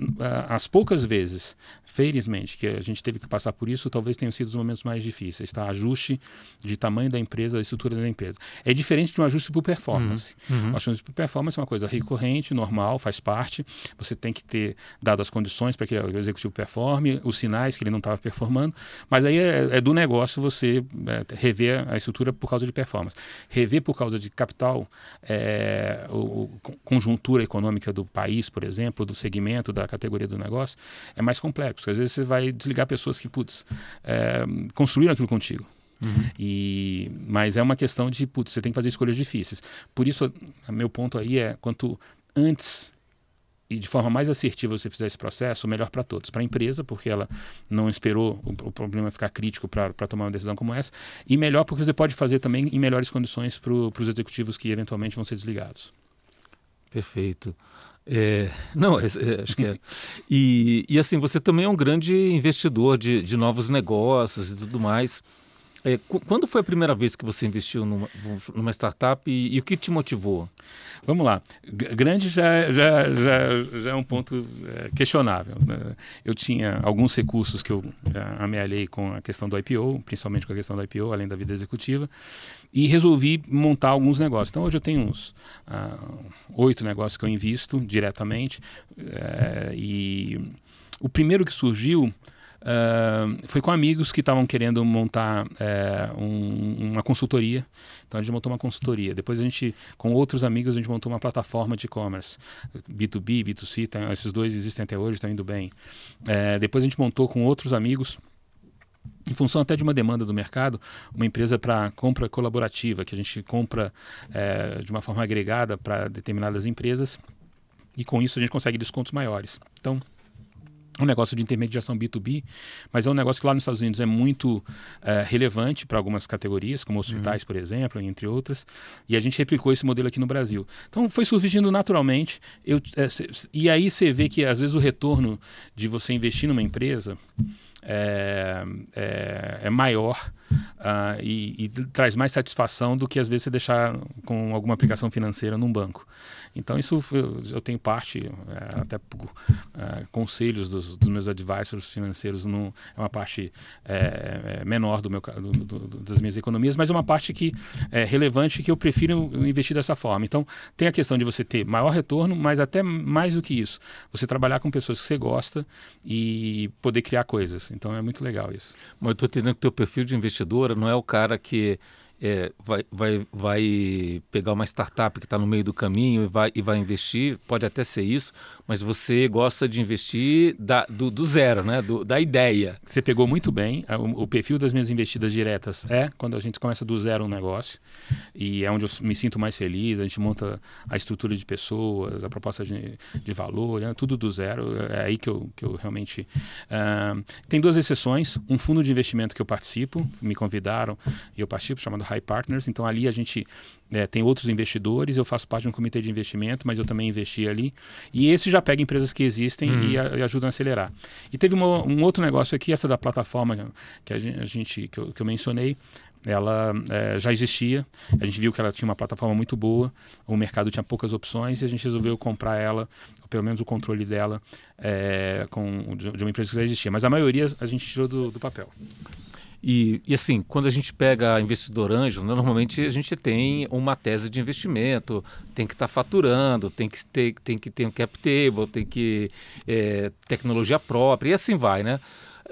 as poucas vezes, felizmente, que a gente teve que passar por isso, talvez tenham sido os momentos mais difíceis, tá? Ajuste de tamanho da empresa, da estrutura da empresa. É diferente de um ajuste por performance. O ajuste por performance é uma coisa recorrente, normal, faz parte. Você tem que ter dado as condições para que o executivo performe, os sinais que ele não estava performando, mas aí é do negócio você rever a estrutura por causa de performance. Rever por causa de capital, conjuntura econômica do país, por exemplo, do segmento, da categoria do negócio, é mais complexo. Às vezes você vai desligar pessoas que, construíram aquilo contigo. Mas é uma questão de, putz, você tem que fazer escolhas difíceis. Por isso, meu ponto aí é, quanto antes e de forma mais assertiva você fizer esse processo, melhor para todos. Para a empresa, porque ela não esperou o problema ficar crítico para tomar uma decisão como essa, e melhor porque você pode fazer também em melhores condições para os executivos que eventualmente vão ser desligados. Perfeito. Não, acho que é. E assim, você também é um grande investidor de novos negócios e tudo mais. Quando foi a primeira vez que você investiu numa startup e o que te motivou? Vamos lá. Grande já é um ponto questionável, né? Eu tinha alguns recursos que eu amealhei com a questão do IPO, principalmente com a questão do IPO, além da vida executiva, e resolvi montar alguns negócios. Então, hoje eu tenho uns 8 negócios que eu invisto diretamente, e o primeiro que surgiu foi com amigos que estavam querendo montar uma consultoria. Então a gente montou uma consultoria. Depois a gente, com outros amigos, a gente montou uma plataforma de e-commerce. B2B, B2C, esses dois existem até hoje, estão indo bem. Depois a gente montou com outros amigos, em função até de uma demanda do mercado, uma empresa para compra colaborativa, que a gente compra de uma forma agregada para determinadas empresas, e com isso a gente consegue descontos maiores. Então, um negócio de intermediação B2B, mas é um negócio que lá nos Estados Unidos é muito relevante para algumas categorias, como hospitais, por exemplo, entre outras, e a gente replicou esse modelo aqui no Brasil. Então foi surgindo naturalmente, e aí você vê que às vezes o retorno de você investir numa empresa é maior e traz mais satisfação do que às vezes você deixar com alguma aplicação financeira num banco. Então isso eu tenho parte, até por conselhos dos meus advisors financeiros, é uma parte menor das minhas economias, mas é uma parte que é relevante, que eu prefiro investir dessa forma. Então tem a questão de você ter maior retorno, mas até mais do que isso, você trabalhar com pessoas que você gosta e poder criar coisas. Então é muito legal isso. Mas eu estou entendendo que o teu perfil de investidora não é o cara que vai pegar uma startup que está no meio do caminho e vai investir, pode até ser isso, mas você gosta de investir do zero, né? Da ideia. Você pegou muito bem. O perfil das minhas investidas diretas é quando a gente começa do zero um negócio, e é onde eu me sinto mais feliz. A gente monta a estrutura de pessoas, a proposta de valor, né? Tudo do zero. É aí que eu realmente... Tem 2 exceções. Um fundo de investimento que eu participo, me convidaram e eu participo, chamado High Partners. Então ali a gente tem outros investidores, eu faço parte de um comitê de investimento, mas eu também investi ali. E esse já pega empresas que existem e ajudam a acelerar. E teve um outro negócio aqui, essa da plataforma que eu mencionei, ela já existia, a gente viu que ela tinha uma plataforma muito boa, o mercado tinha poucas opções e a gente resolveu comprar ela, ou pelo menos o controle dela, de uma empresa que já existia. Mas a maioria a gente tirou do papel. E assim, quando a gente pega investidor anjo, né, normalmente a gente tem uma tese de investimento, tem que estar faturando, tem que ter um cap table, tem que tecnologia própria, e assim vai, né?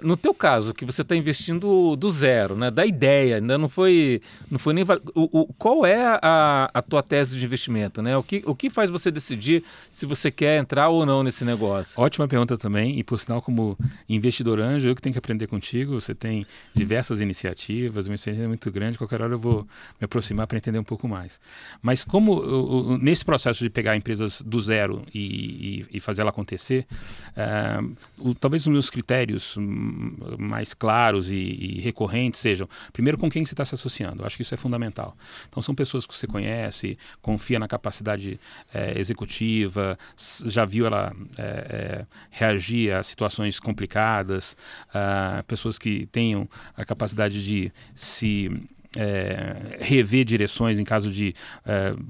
No teu caso, que você está investindo do zero, né, da ideia, ainda não foi nem... Qual é a tua tese de investimento, né? O que faz você decidir se você quer entrar ou não nesse negócio? Ótima pergunta também, e por sinal, como investidor anjo, eu que tenho que aprender contigo. Você tem diversas iniciativas, uma experiência muito grande, qualquer hora eu vou me aproximar para entender um pouco mais. Mas como nesse processo de pegar empresas do zero e fazer ela acontecer, talvez os meus critérios mais claros e recorrentes sejam, primeiro, com quem você está se associando. Eu acho que isso é fundamental. Então, são pessoas que você conhece, confia na capacidade executiva, já viu ela reagir a situações complicadas, pessoas que tenham a capacidade de se... rever direções em caso de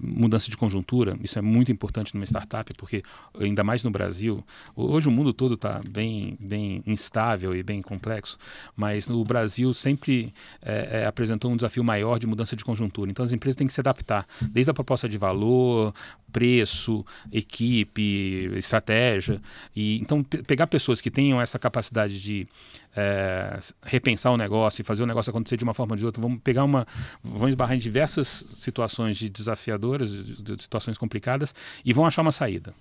mudança de conjuntura. Isso é muito importante numa startup, porque ainda mais no Brasil, hoje o mundo todo está bem instável e bem complexo, mas o Brasil sempre apresentou um desafio maior de mudança de conjuntura. Então as empresas têm que se adaptar, desde a proposta de valor, preço, equipe, estratégia. E então pegar pessoas que tenham essa capacidade de repensar o negócio e fazer o negócio acontecer de uma forma ou de outra, vão esbarrar em diversas situações desafiadoras, de situações complicadas, e vão achar uma saída.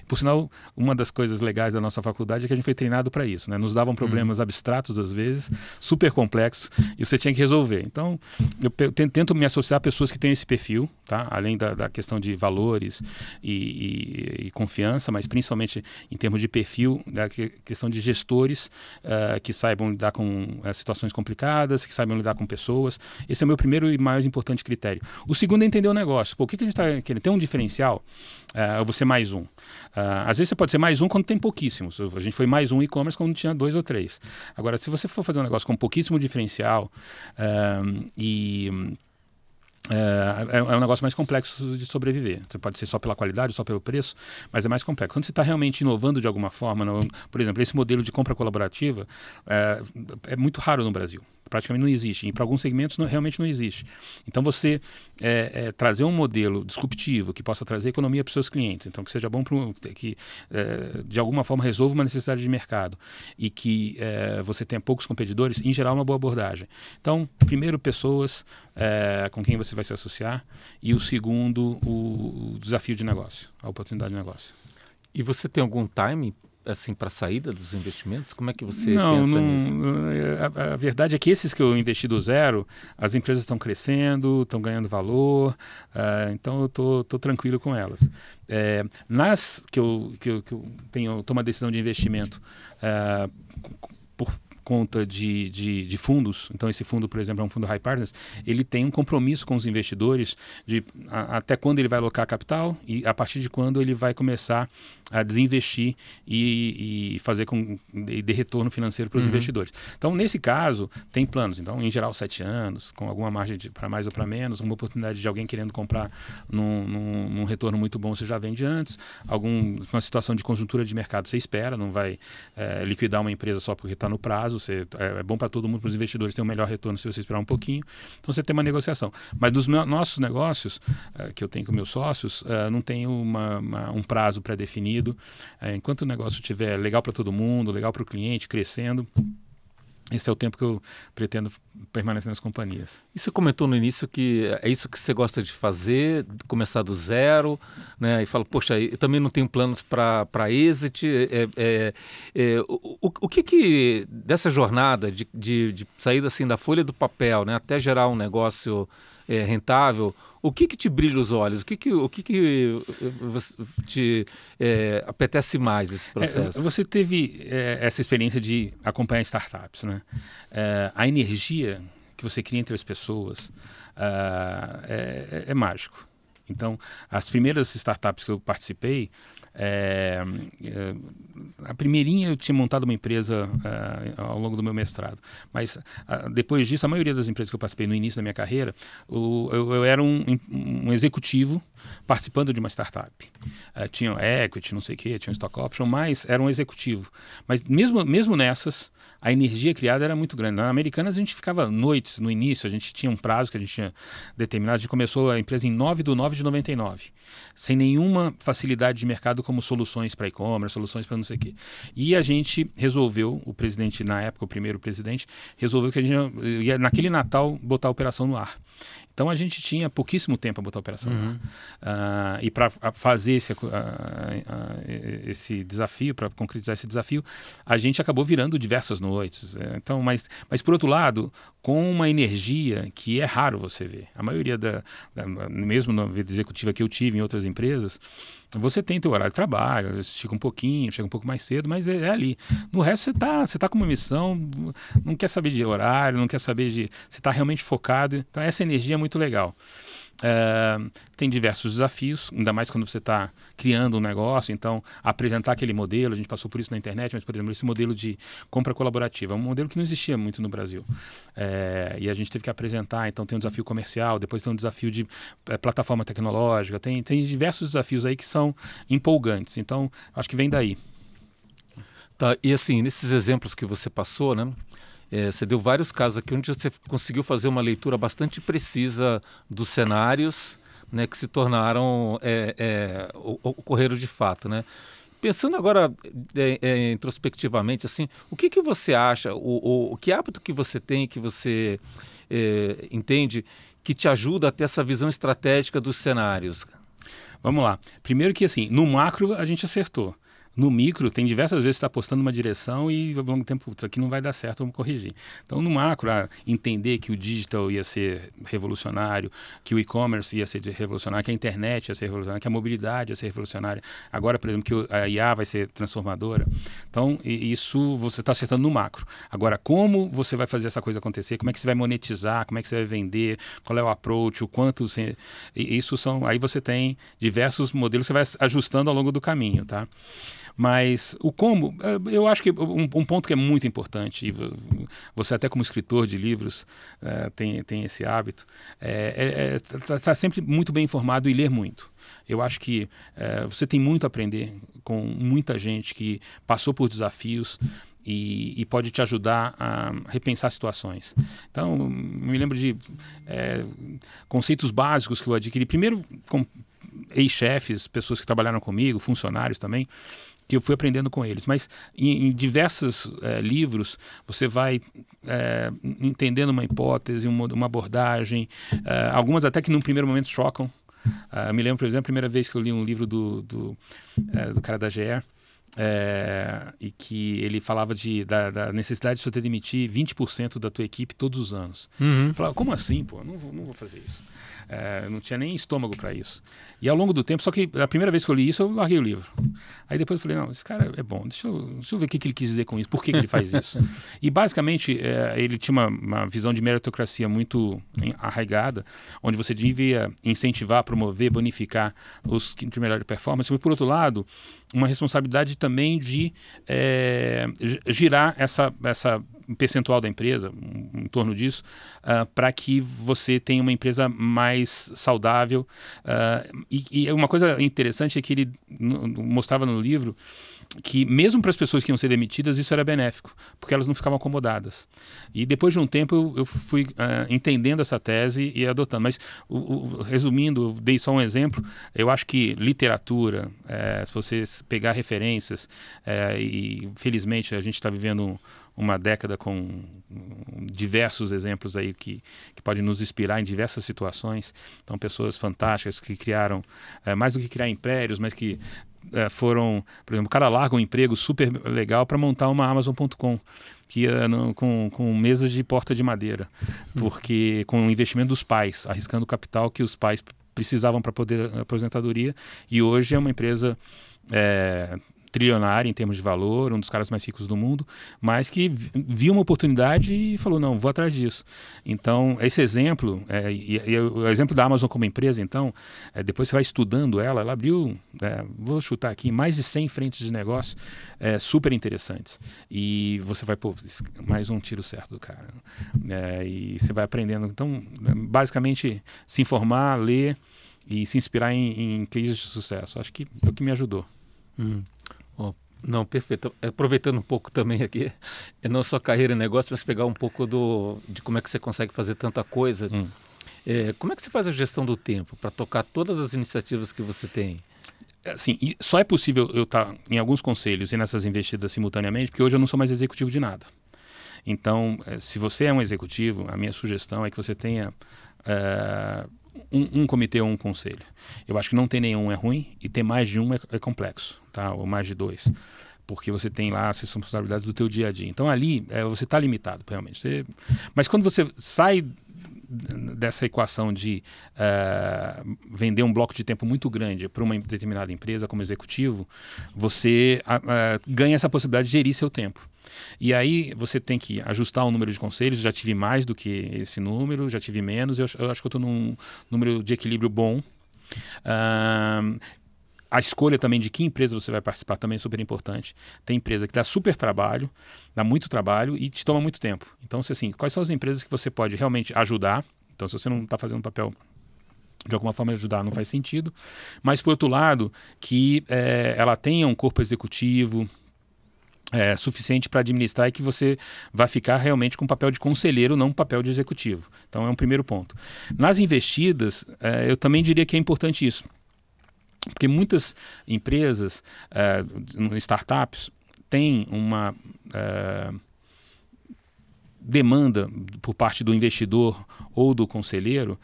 Por sinal, uma das coisas legais da nossa faculdade é que a gente foi treinado para isso, né? Nos davam problemas abstratos às vezes, super complexos, e você tinha que resolver. Então, eu tento me associar a pessoas que têm esse perfil, tá? Além da questão de valores e confiança, mas principalmente em termos de perfil, da questão de gestores que saibam lidar com situações complicadas, que saibam lidar com pessoas. Esse é o meu primeiro e mais importante critério. O segundo é entender o negócio. Pô, o que a gente está querendo? Tem um diferencial? Eu vou ser mais um. Às vezes você pode ser mais um quando tem pouquíssimos. A gente foi mais um e-commerce quando tinha 2 ou 3. Agora, se você for fazer um negócio com pouquíssimo diferencial é um negócio mais complexo de sobreviver. Você pode ser só pela qualidade, só pelo preço, mas é mais complexo. Quando você está realmente inovando de alguma forma, por exemplo, esse modelo de compra colaborativa é muito raro no Brasil. Praticamente não existe. E para alguns segmentos realmente não existe. Então você trazer um modelo disruptivo que possa trazer economia para os seus clientes, então que seja bom que de alguma forma resolva uma necessidade de mercado e que você tenha poucos competidores, em geral é uma boa abordagem. Então, primeiro, pessoas com quem você vai se associar, e o segundo, o desafio de negócio, a oportunidade de negócio. E você tem algum time assim para a saída dos investimentos? Como é que você pensa nisso? A verdade é que esses que eu investi do zero, as empresas estão crescendo, estão ganhando valor, então eu tô tranquilo com elas. Nas que eu tomo a decisão de investimento por conta de fundos, então esse fundo, por exemplo, é um fundo High Partners, ele tem um compromisso com os investidores de até quando ele vai alocar capital e a partir de quando ele vai começar a desinvestir e fazer e dar retorno financeiro para os investidores. Então, nesse caso, tem planos. Então, em geral, 7 anos, com alguma margem para mais ou para menos, uma oportunidade de alguém querendo comprar num retorno muito bom, você já vende antes. Uma situação de conjuntura de mercado, você espera, não vai liquidar uma empresa só porque está no prazo. É bom para todo mundo, para os investidores ter um melhor retorno se você esperar um pouquinho. Então você tem uma negociação. Mas dos nossos negócios, que eu tenho com meus sócios, não tenho um prazo pré-definido. Enquanto o negócio estiver legal para todo mundo, legal para o cliente, crescendo, esse é o tempo que eu pretendo permanecer nas companhias. E você comentou no início que é isso que você gosta de fazer, começar do zero, né? E fala, poxa, eu também não tenho planos para exit. O que dessa jornada de sair assim da folha do papel, né, até gerar um negócio rentável, o que te brilha os olhos? O que te apetece mais esse processo? Você teve essa experiência de acompanhar startups, né? A energia que você cria entre as pessoas é mágico. Então, as primeiras startups que eu participei, a primeirinha eu tinha montado uma empresa ao longo do meu mestrado, mas depois disso, a maioria das empresas que eu participei no início da minha carreira, eu era um executivo participando de uma startup. Tinha equity, não sei o quê, tinha stock option, mas era um executivo. Mas mesmo nessas, a energia criada era muito grande. Na Americanas a gente ficava noites no início, a gente tinha um prazo que a gente tinha determinado. A gente começou a empresa em 9/9/99, sem nenhuma facilidade de mercado como soluções para e-commerce, soluções para não sei o quê. E a gente resolveu, o presidente na época, o primeiro presidente, resolveu que a gente ia naquele Natal botar a operação no ar. Então a gente tinha pouquíssimo tempo para botar a operação no ar. E para fazer esse desafio, para concretizar esse desafio, a gente acabou virando diversas noites. Então, mas por outro lado, com uma energia que é raro você ver. A maioria mesmo na vida executiva que eu tive em outras empresas, você tem teu horário de trabalho, às vezes chega um pouquinho, chega um pouco mais cedo, mas é ali. No resto você tá com uma missão, não quer saber de horário, não quer saber de... Você está realmente focado. Então essa energia é muito legal. Tem diversos desafios, ainda mais quando você está criando um negócio. Então, apresentar aquele modelo, a gente passou por isso na internet, mas, por exemplo, esse modelo de compra colaborativa é um modelo que não existia muito no Brasil. E a gente teve que apresentar. Então, tem um desafio comercial, depois tem um desafio de plataforma tecnológica, tem diversos desafios aí que são empolgantes. Então, acho que vem daí. Tá, e assim, nesses exemplos que você passou, né? Você deu vários casos aqui onde você conseguiu fazer uma leitura bastante precisa dos cenários, né, que se tornaram ocorreram de fato, né? Pensando agora introspectivamente, assim, o que que você acha, o que hábito que você tem, que você entende que te ajuda a ter essa visão estratégica dos cenários? Vamos lá. Primeiro que, assim, no macro a gente acertou. No micro, tem diversas vezes que está apostando numa direção e ao longo do tempo, isso aqui não vai dar certo, vamos corrigir. Então, no macro, entender que o digital ia ser revolucionário, que o e-commerce ia ser revolucionário, que a internet ia ser revolucionária, que a mobilidade ia ser revolucionária. Agora, por exemplo, que a IA vai ser transformadora. Então, isso você está acertando no macro. Agora, como você vai fazer essa coisa acontecer? Como é que você vai monetizar? Como é que você vai vender? Qual é o approach? O quanto você... Isso são... Aí você tem diversos modelos que você vai ajustando ao longo do caminho, tá? Mas o como, eu acho que um ponto que é muito importante, e você até como escritor de livros tem esse hábito, estar sempre muito bem informado e ler muito. Eu acho que você tem muito a aprender com muita gente que passou por desafios e pode te ajudar a repensar situações. Então, me lembro de conceitos básicos que eu adquiri, primeiro com ex-chefes, pessoas que trabalharam comigo, funcionários também, que eu fui aprendendo com eles. Mas em diversos livros, você vai entendendo uma hipótese, uma abordagem, algumas até que num primeiro momento chocam. Me lembro, por exemplo, a primeira vez que eu li um livro do cara da GE, e que ele falava da necessidade de você ter demitir 20% da tua equipe todos os anos. Eu falava, como assim, pô? Não vou fazer isso. Não tinha nem estômago para isso. E ao longo do tempo, só que a primeira vez que eu li isso, eu larguei o livro. Aí depois eu falei, não, esse cara é bom, deixa eu ver o que ele quis dizer com isso, por que ele faz isso. E basicamente, ele tinha uma visão de meritocracia muito arraigada, onde você devia incentivar, promover, bonificar os que têm melhor performance, mas por outro lado, uma responsabilidade também de girar essa percentual da empresa, em torno disso, para que você tenha uma empresa mais saudável. E uma coisa interessante é que ele mostrava no livro que mesmo para as pessoas que iam ser demitidas, isso era benéfico, porque elas não ficavam acomodadas. E depois de um tempo eu fui entendendo essa tese e adotando. Mas, resumindo, eu dei só um exemplo, eu acho que literatura, se você pegar referências, e felizmente a gente está vivendo uma década com diversos exemplos aí que podem nos inspirar em diversas situações. Então, pessoas fantásticas que criaram, mais do que criar impérios, mas que foram, por exemplo, o cara larga um emprego super legal para montar uma Amazon.com, que com mesas de porta de madeira, porque com o investimento dos pais, arriscando o capital que os pais precisavam para poder aposentadoria, e hoje é uma empresa trilionária em termos de valor, um dos caras mais ricos do mundo, mas que viu uma oportunidade e falou, não, vou atrás disso. Então, esse exemplo, e o exemplo da Amazon como empresa, então, depois você vai estudando ela abriu, vou chutar aqui, mais de 100 frentes de negócio super interessantes. E você vai, pô, mais um tiro certo do cara. E você vai aprendendo. Então, basicamente, se informar, ler e se inspirar em cases de sucesso. Acho que é o que me ajudou. Não, perfeito. Aproveitando um pouco também aqui, não só carreira e negócio, mas pegar um pouco de como é que você consegue fazer tanta coisa. Como é que você faz a gestão do tempo para tocar todas as iniciativas que você tem? Assim, só é possível eu estar em alguns conselhos e nessas investidas simultaneamente, porque hoje eu não sou mais executivo de nada. Então, se você é um executivo, a minha sugestão é que você tenha um comitê ou um conselho. Eu acho que não ter nenhum é ruim e ter mais de um é complexo, tá? Ou mais de dois, porque você tem lá as responsabilidades do teu dia a dia. Então ali você está limitado realmente. Mas quando você sai dessa equação de vender um bloco de tempo muito grande para uma determinada empresa como executivo, você ganha essa possibilidade de gerir seu tempo. E aí você tem que ajustar o número de conselhos. Já tive mais do que esse número, já tive menos. Eu acho que eu estou num número de equilíbrio bom. A escolha também de que empresa você vai participar também é super importante. Tem empresa que dá super trabalho, dá muito trabalho e te toma muito tempo. Então, assim, quais são as empresas que você pode realmente ajudar? Então, se você não está fazendo um papel de alguma forma ajudar, não faz sentido. Mas, por outro lado, que ela tenha um corpo executivo, suficiente para administrar e que você vai ficar realmente com papel de conselheiro, não um papel de executivo. Então é um primeiro ponto. Nas investidas, eu também diria que é importante isso. Porque muitas empresas, startups, têm uma demanda por parte do investidor ou do conselheiro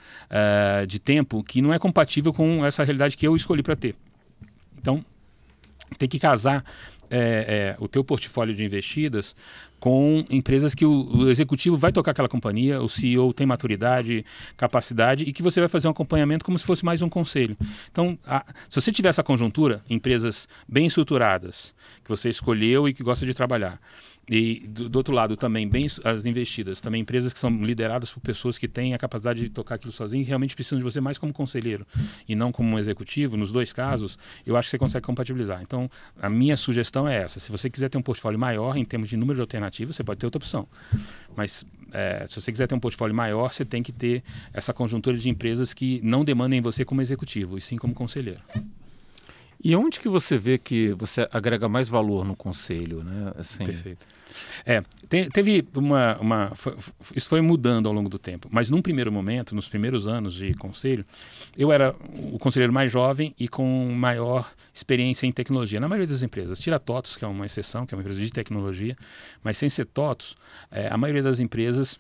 de tempo que não é compatível com essa realidade que eu escolhi para ter. Então, tem que casar o teu portfólio de investidas com empresas que o executivo vai tocar aquela companhia, o CEO tem maturidade, capacidade e que você vai fazer um acompanhamento como se fosse mais um conselho. Então, se você tiver essa conjuntura, empresas bem estruturadas, que você escolheu e que gosta de trabalhar, e do outro lado também, bem as investidas, também empresas que são lideradas por pessoas que têm a capacidade de tocar aquilo sozinho e realmente precisam de você mais como conselheiro e não como um executivo, nos dois casos, eu acho que você consegue compatibilizar. Então, a minha sugestão é essa. Se você quiser ter um portfólio maior em termos de número de alternativas, você pode ter outra opção. Mas se você quiser ter um portfólio maior, você tem que ter essa conjuntura de empresas que não demandem você como executivo, e sim como conselheiro. E onde que você vê que você agrega mais valor no conselho, né? Assim... Perfeito. Teve isso foi mudando ao longo do tempo, mas num primeiro momento, nos primeiros anos de conselho, eu era o conselheiro mais jovem e com maior experiência em tecnologia. Na maioria das empresas, tira TOTOS, que é uma exceção, que é uma empresa de tecnologia, mas sem ser TOTOS, a maioria das empresas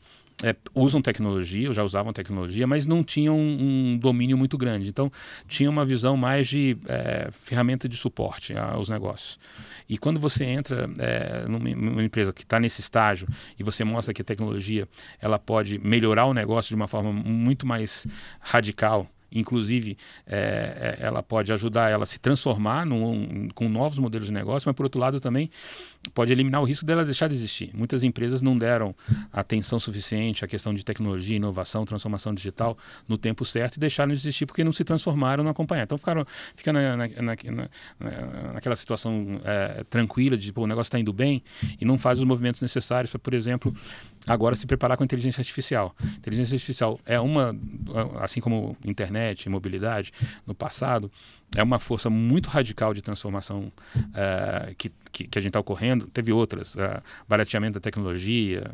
usam tecnologia, ou já usavam tecnologia, mas não tinham um domínio muito grande. Então, tinha uma visão mais de ferramenta de suporte aos negócios. E quando você entra numa empresa que está nesse estágio e você mostra que a tecnologia ela pode melhorar o negócio de uma forma muito mais radical, inclusive ela pode ajudar ela a se transformar com novos modelos de negócio, mas por outro lado também pode eliminar o risco dela deixar de existir. Muitas empresas não deram atenção suficiente à questão de tecnologia, inovação, transformação digital no tempo certo e deixaram de existir porque não se transformaram, não acompanharam. Então fica naquela situação tranquila de o negócio está indo bem e não faz os movimentos necessários para, por exemplo, agora se preparar com a inteligência artificial. Inteligência artificial assim como internet, mobilidade, no passado, é uma força muito radical de transformação que a gente está ocorrendo. Teve outras, barateamento da tecnologia,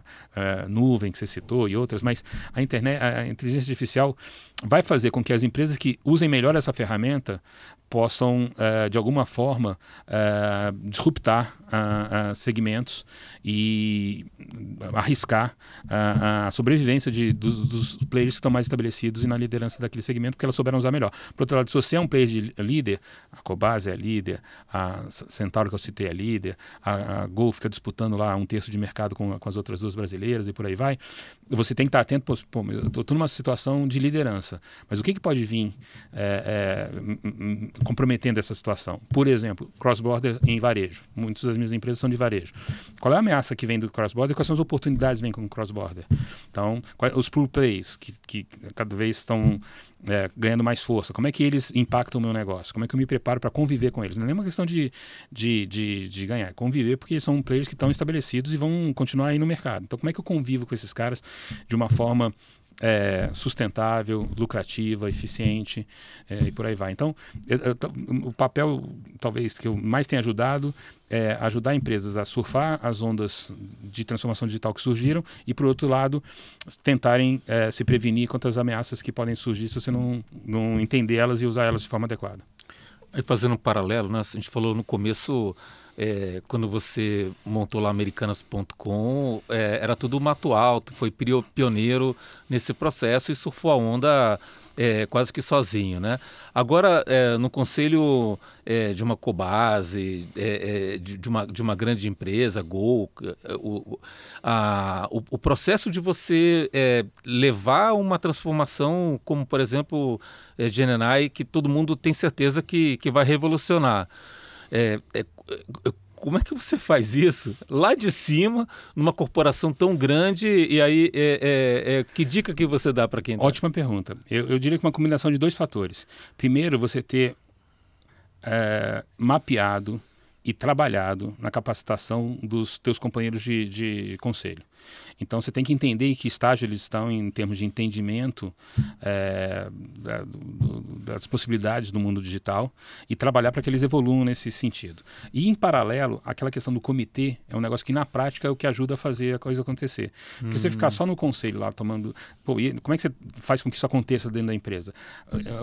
nuvem que você citou e outras, mas a inteligência artificial vai fazer com que as empresas que usem melhor essa ferramenta possam, de alguma forma, disruptar segmentos e arriscar a sobrevivência dos players que estão mais estabelecidos e na liderança daquele segmento, porque elas souberam usar melhor. Por outro lado, se você é um player líder, a Cobase é líder, a Centauro que eu citei é líder, a Gol fica disputando lá 1/3 de mercado com as outras duas brasileiras e por aí vai, você tem que estar atento, eu estou numa situação de liderança, mas o que pode vir comprometendo essa situação? Por exemplo, cross-border em varejo. Muitas das minhas empresas são de varejo. Qual é a ameaça que vem do cross-border e quais são as oportunidades que vêm com o cross-border? Então, os pool plays que cada vez estão ganhando mais força, como é que eles impactam o meu negócio? Como é que eu me preparo para conviver com eles? Não é nem uma questão de ganhar, é conviver porque são players que estão estabelecidos e vão continuar aí no mercado. Então, como é que eu convivo com esses caras de uma forma sustentável, lucrativa, eficiente e por aí vai. Então, o papel talvez que eu mais tenha ajudado é ajudar empresas a surfar as ondas de transformação digital que surgiram e, por outro lado, tentarem se prevenir contra as ameaças que podem surgir se você não entender elas e usar elas de forma adequada. Aí fazendo um paralelo, né? A gente falou no começo, quando você montou lá Americanas.com, era tudo mato alto, foi pioneiro nesse processo e surfou a onda quase que sozinho, né? Agora, no conselho de uma Cobase, de uma grande empresa, Gol, o processo de você levar uma transformação como, por exemplo, GenAI, que todo mundo tem certeza que vai revolucionar. Como é que você faz isso lá de cima, numa corporação tão grande, e aí que dica que você dá para quem tá? Ótima pergunta. Eu diria que uma combinação de dois fatores. Primeiro, você ter mapeado e trabalhado na capacitação dos teus companheiros de conselho. Então, você tem que entender em que estágio eles estão em termos de entendimento das possibilidades do mundo digital e trabalhar para que eles evoluam nesse sentido. E, em paralelo, aquela questão do comitê é um negócio que, na prática, é o que ajuda a fazer a coisa acontecer. Porque você ficar só no conselho lá tomando... Pô, como é que você faz com que isso aconteça dentro da empresa?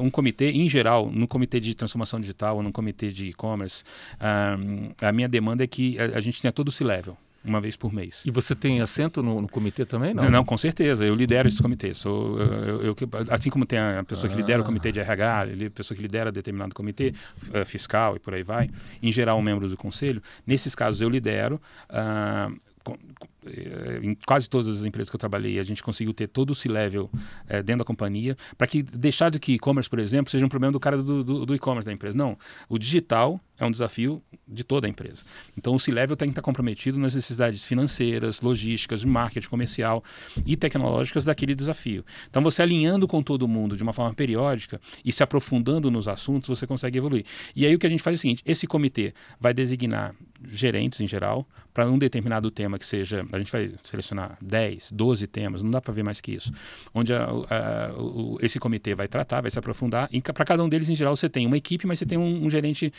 Um comitê, em geral, no comitê de transformação digital ou no comitê de e-commerce, a minha demanda é que a gente tenha todo o C-level uma vez por mês. E você tem assento no comitê também? Não, com certeza. Eu lidero esse comitê. Assim como tem a pessoa que lidera o comitê de RH, a pessoa que lidera determinado comitê fiscal e por aí vai, em geral, um membro do conselho. Nesses casos, eu lidero. Em quase todas as empresas que eu trabalhei, a gente conseguiu ter todo o C-level dentro da companhia, para que deixar de que e-commerce, por exemplo, seja um problema do cara do e-commerce da empresa. Não, o digital é um desafio de toda a empresa. Então, o C-level tem que estar comprometido nas necessidades financeiras, logísticas, de marketing comercial e tecnológicas daquele desafio. Então, você alinhando com todo mundo de uma forma periódica e se aprofundando nos assuntos, você consegue evoluir. E aí o que a gente faz é o seguinte, esse comitê vai designar gerentes em geral para um determinado tema que seja, a gente vai selecionar 10, 12 temas, não dá para ver mais que isso, onde esse comitê vai tratar, vai se aprofundar, e para cada um deles em geral você tem uma equipe, mas você tem um gerente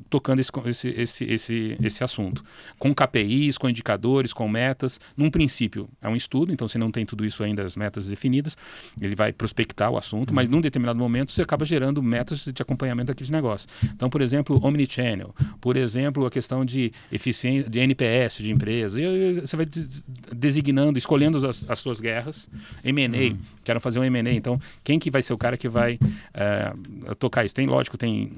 tocando esse assunto, com KPIs, com indicadores, com metas. Num princípio é um estudo, então você não tem tudo isso ainda, as metas definidas, ele vai prospectar o assunto, mas num determinado momento você acaba gerando metas de acompanhamento daqueles negócios. Então, por exemplo, Omnichannel, por exemplo, a questão de eficiência, de NPS de empresa, e você vai designando, escolhendo as suas guerras. M&A, quero fazer um M&A, então quem que vai ser o cara que vai tocar isso? Lógico, tem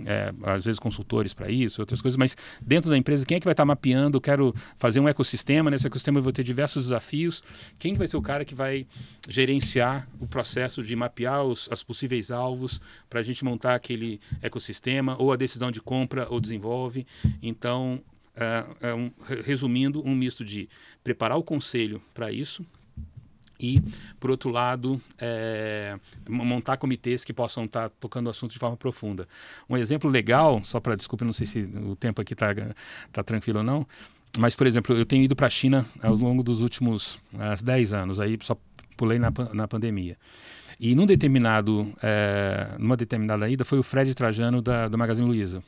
às vezes consultores para isso, outras coisas, mas dentro da empresa, quem é que vai estar mapeando? Quero fazer um ecossistema, nesse ecossistema eu vou ter diversos desafios. Quem vai ser o cara que vai gerenciar o processo de mapear os possíveis alvos para a gente montar aquele ecossistema, ou a decisão de compra ou desenvolve? Então, resumindo, um misto de preparar o conselho para isso e, por outro lado, montar comitês que possam estar tocando o assunto de forma profunda. Um exemplo legal, só para, desculpa, não sei se o tempo aqui está tranquilo ou não, mas, por exemplo, eu tenho ido para a China ao longo dos últimos 10 anos, aí só pulei na pandemia. E numa determinada ida foi o Fred Trajano do Magazine Luiza.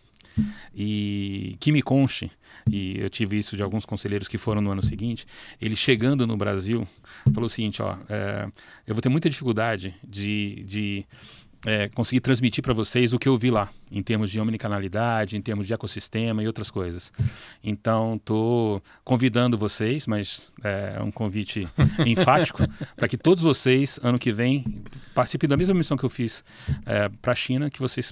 E que me conste, e eu tive isso de alguns conselheiros que foram no ano seguinte, ele chegando no Brasil falou o seguinte, eu vou ter muita dificuldade de conseguir transmitir para vocês o que eu vi lá, em termos de omnicanalidade, em termos de ecossistema e outras coisas. Então, estou convidando vocês, mas é um convite enfático, para que todos vocês, ano que vem, participem da mesma missão que eu fiz para a China, que vocês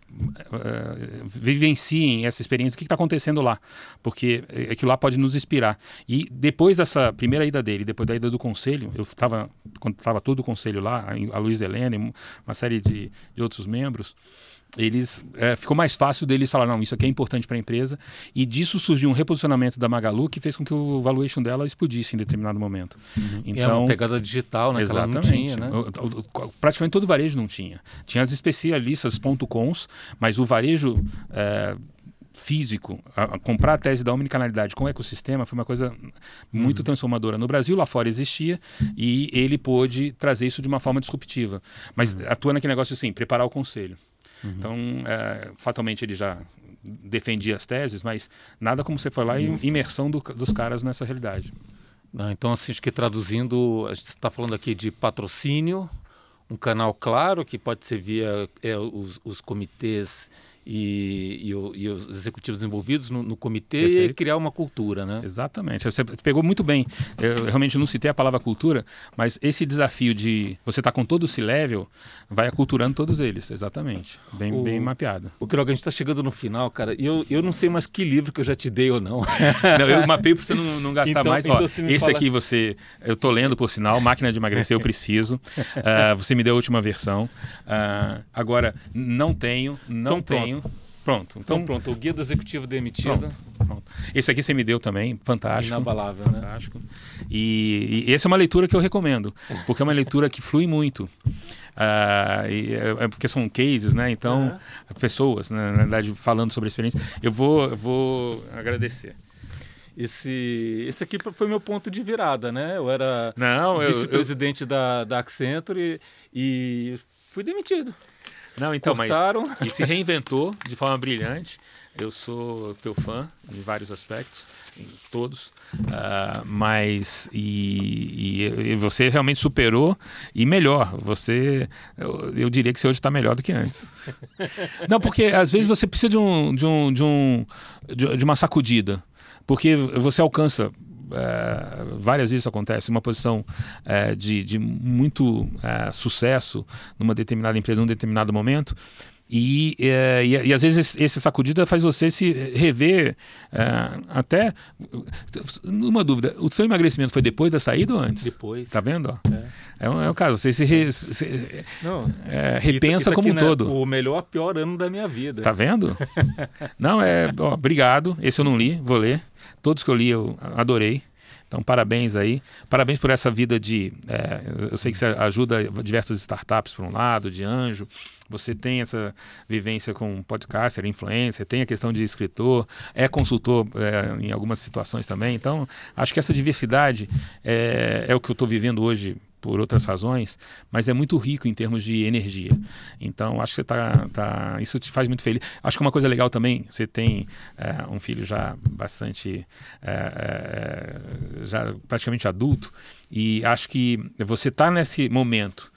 vivenciem essa experiência, o que está acontecendo lá, porque aquilo lá pode nos inspirar. E depois dessa primeira ida dele, depois da ida do conselho, quando estava todo o conselho lá, a Luísa Helena, uma série de outros membros, ficou mais fácil deles falar, não, isso aqui é importante para a empresa, e disso surgiu um reposicionamento da Magalu que fez com que o valuation dela explodisse em determinado momento. Então, é uma pegada digital, né? Exatamente. Que ela não tinha, né? Praticamente todo varejo não tinha. Tinha as especialistas .coms, mas o varejo físico, comprar a tese da omnicanalidade com o ecossistema foi uma coisa muito transformadora. No Brasil, lá fora existia, e ele pôde trazer isso de uma forma disruptiva. Mas atua naquele negócio assim, preparar o conselho. Então, fatalmente ele já defendia as teses, mas nada como você foi lá e imersão dos caras nessa realidade. Então, assim, acho que traduzindo, a gente está falando aqui de patrocínio, um canal claro que pode ser via os comitês e os executivos envolvidos no comitê. Perfeito. E criar uma cultura, né? Exatamente. Você pegou muito bem. Eu realmente não citei a palavra cultura, mas esse desafio de você estar com todo o C-level vai aculturando todos eles. Exatamente. Bem mapeado. O Queiroga, a gente está chegando no final, cara, e eu não sei mais que livro que eu já te dei ou não. Não, eu mapeei para você não gastar mais. Então esse aqui eu estou lendo, por sinal, Máquina de Emagrecer, eu preciso. Você me deu a última versão. Agora, não tenho. Pronto. Então pronto, o Guia do Executivo Demitido. Pronto. Esse aqui você me deu também, fantástico. Inabalável, fantástico. Né? E essa é uma leitura que eu recomendo, porque é uma leitura que flui muito. Porque são cases, né? Então, pessoas, né, na verdade, falando sobre a experiência. Eu vou agradecer. esse aqui foi meu ponto de virada, né? Eu era vice-presidente da Accenture e fui demitido. Não, então, Cortaram. E se reinventou de forma brilhante. Eu sou teu fã em vários aspectos, em todos, mas você realmente superou e melhor. Eu diria que você hoje está melhor do que antes. Não, porque às vezes você precisa de uma sacudida, porque você alcança. Várias vezes isso acontece, uma posição de muito sucesso numa determinada empresa, num determinado momento, e às vezes essa sacudida faz você se rever até numa dúvida, o seu emagrecimento foi depois da saída ou antes? Depois. Tá vendo? É o caso, você repensa tá como um aqui, todo. Né, o melhor, pior ano da minha vida. Tá vendo? Não, obrigado, esse eu não li, vou ler. Todos que eu li eu adorei. Então, parabéns aí. Parabéns por essa vida eu sei que você ajuda diversas startups, por um lado, de anjo. Você tem essa vivência com podcaster, influencer, tem a questão de escritor, é consultor em algumas situações também. Então, acho que essa diversidade é o que eu estou vivendo hoje por outras razões, mas é muito rico em termos de energia. Então, acho que você isso te faz muito feliz. Acho que uma coisa legal também, você tem um filho já bastante, já praticamente adulto, e acho que você está nesse momento,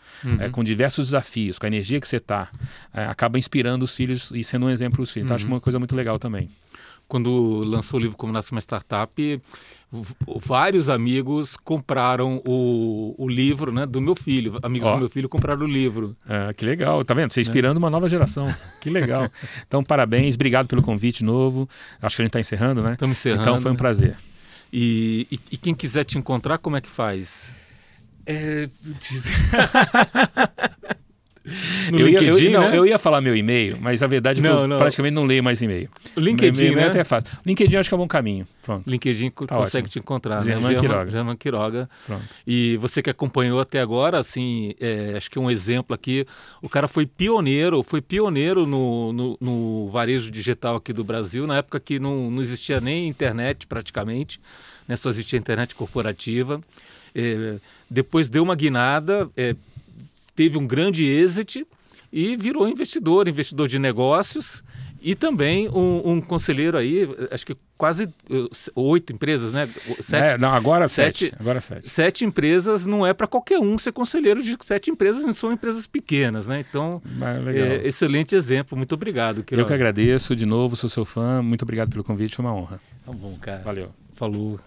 com diversos desafios, com a energia que você está, acaba inspirando os filhos e sendo um exemplo para os filhos. Então, acho uma coisa muito legal também. Quando lançou o livro Como Nasce uma Startup, vários amigos compraram o livro, né, do meu filho. Amigos do meu filho compraram o livro. Que legal, tá vendo? Você inspirando uma nova geração. Que legal. Então, parabéns, obrigado pelo convite novo. Acho que a gente está encerrando, né? Estamos encerrando. Então, foi um prazer. E quem quiser te encontrar, como é que faz? Eu ia falar meu e-mail, mas a verdade é que eu praticamente não leio mais e-mail. O LinkedIn, né? É até fácil. LinkedIn acho que é um bom caminho. Pronto. LinkedIn consegue te encontrar, né? Germán Quiroga. Pronto. E você que acompanhou até agora, assim, acho que um exemplo aqui, o cara foi pioneiro no varejo digital aqui do Brasil, na época que não existia nem internet praticamente, né? Só existia internet corporativa. Depois deu uma guinada, teve um grande exit e virou investidor de negócios e também um conselheiro aí, acho que quase 8 empresas, né? 7, agora 7. 7 empresas não é para qualquer um ser conselheiro de 7 empresas, não são empresas pequenas, né? Então, excelente exemplo. Muito obrigado, Quiroga. Eu que agradeço, de novo, sou seu fã. Muito obrigado pelo convite, foi uma honra. Tá bom, cara. Valeu. Falou.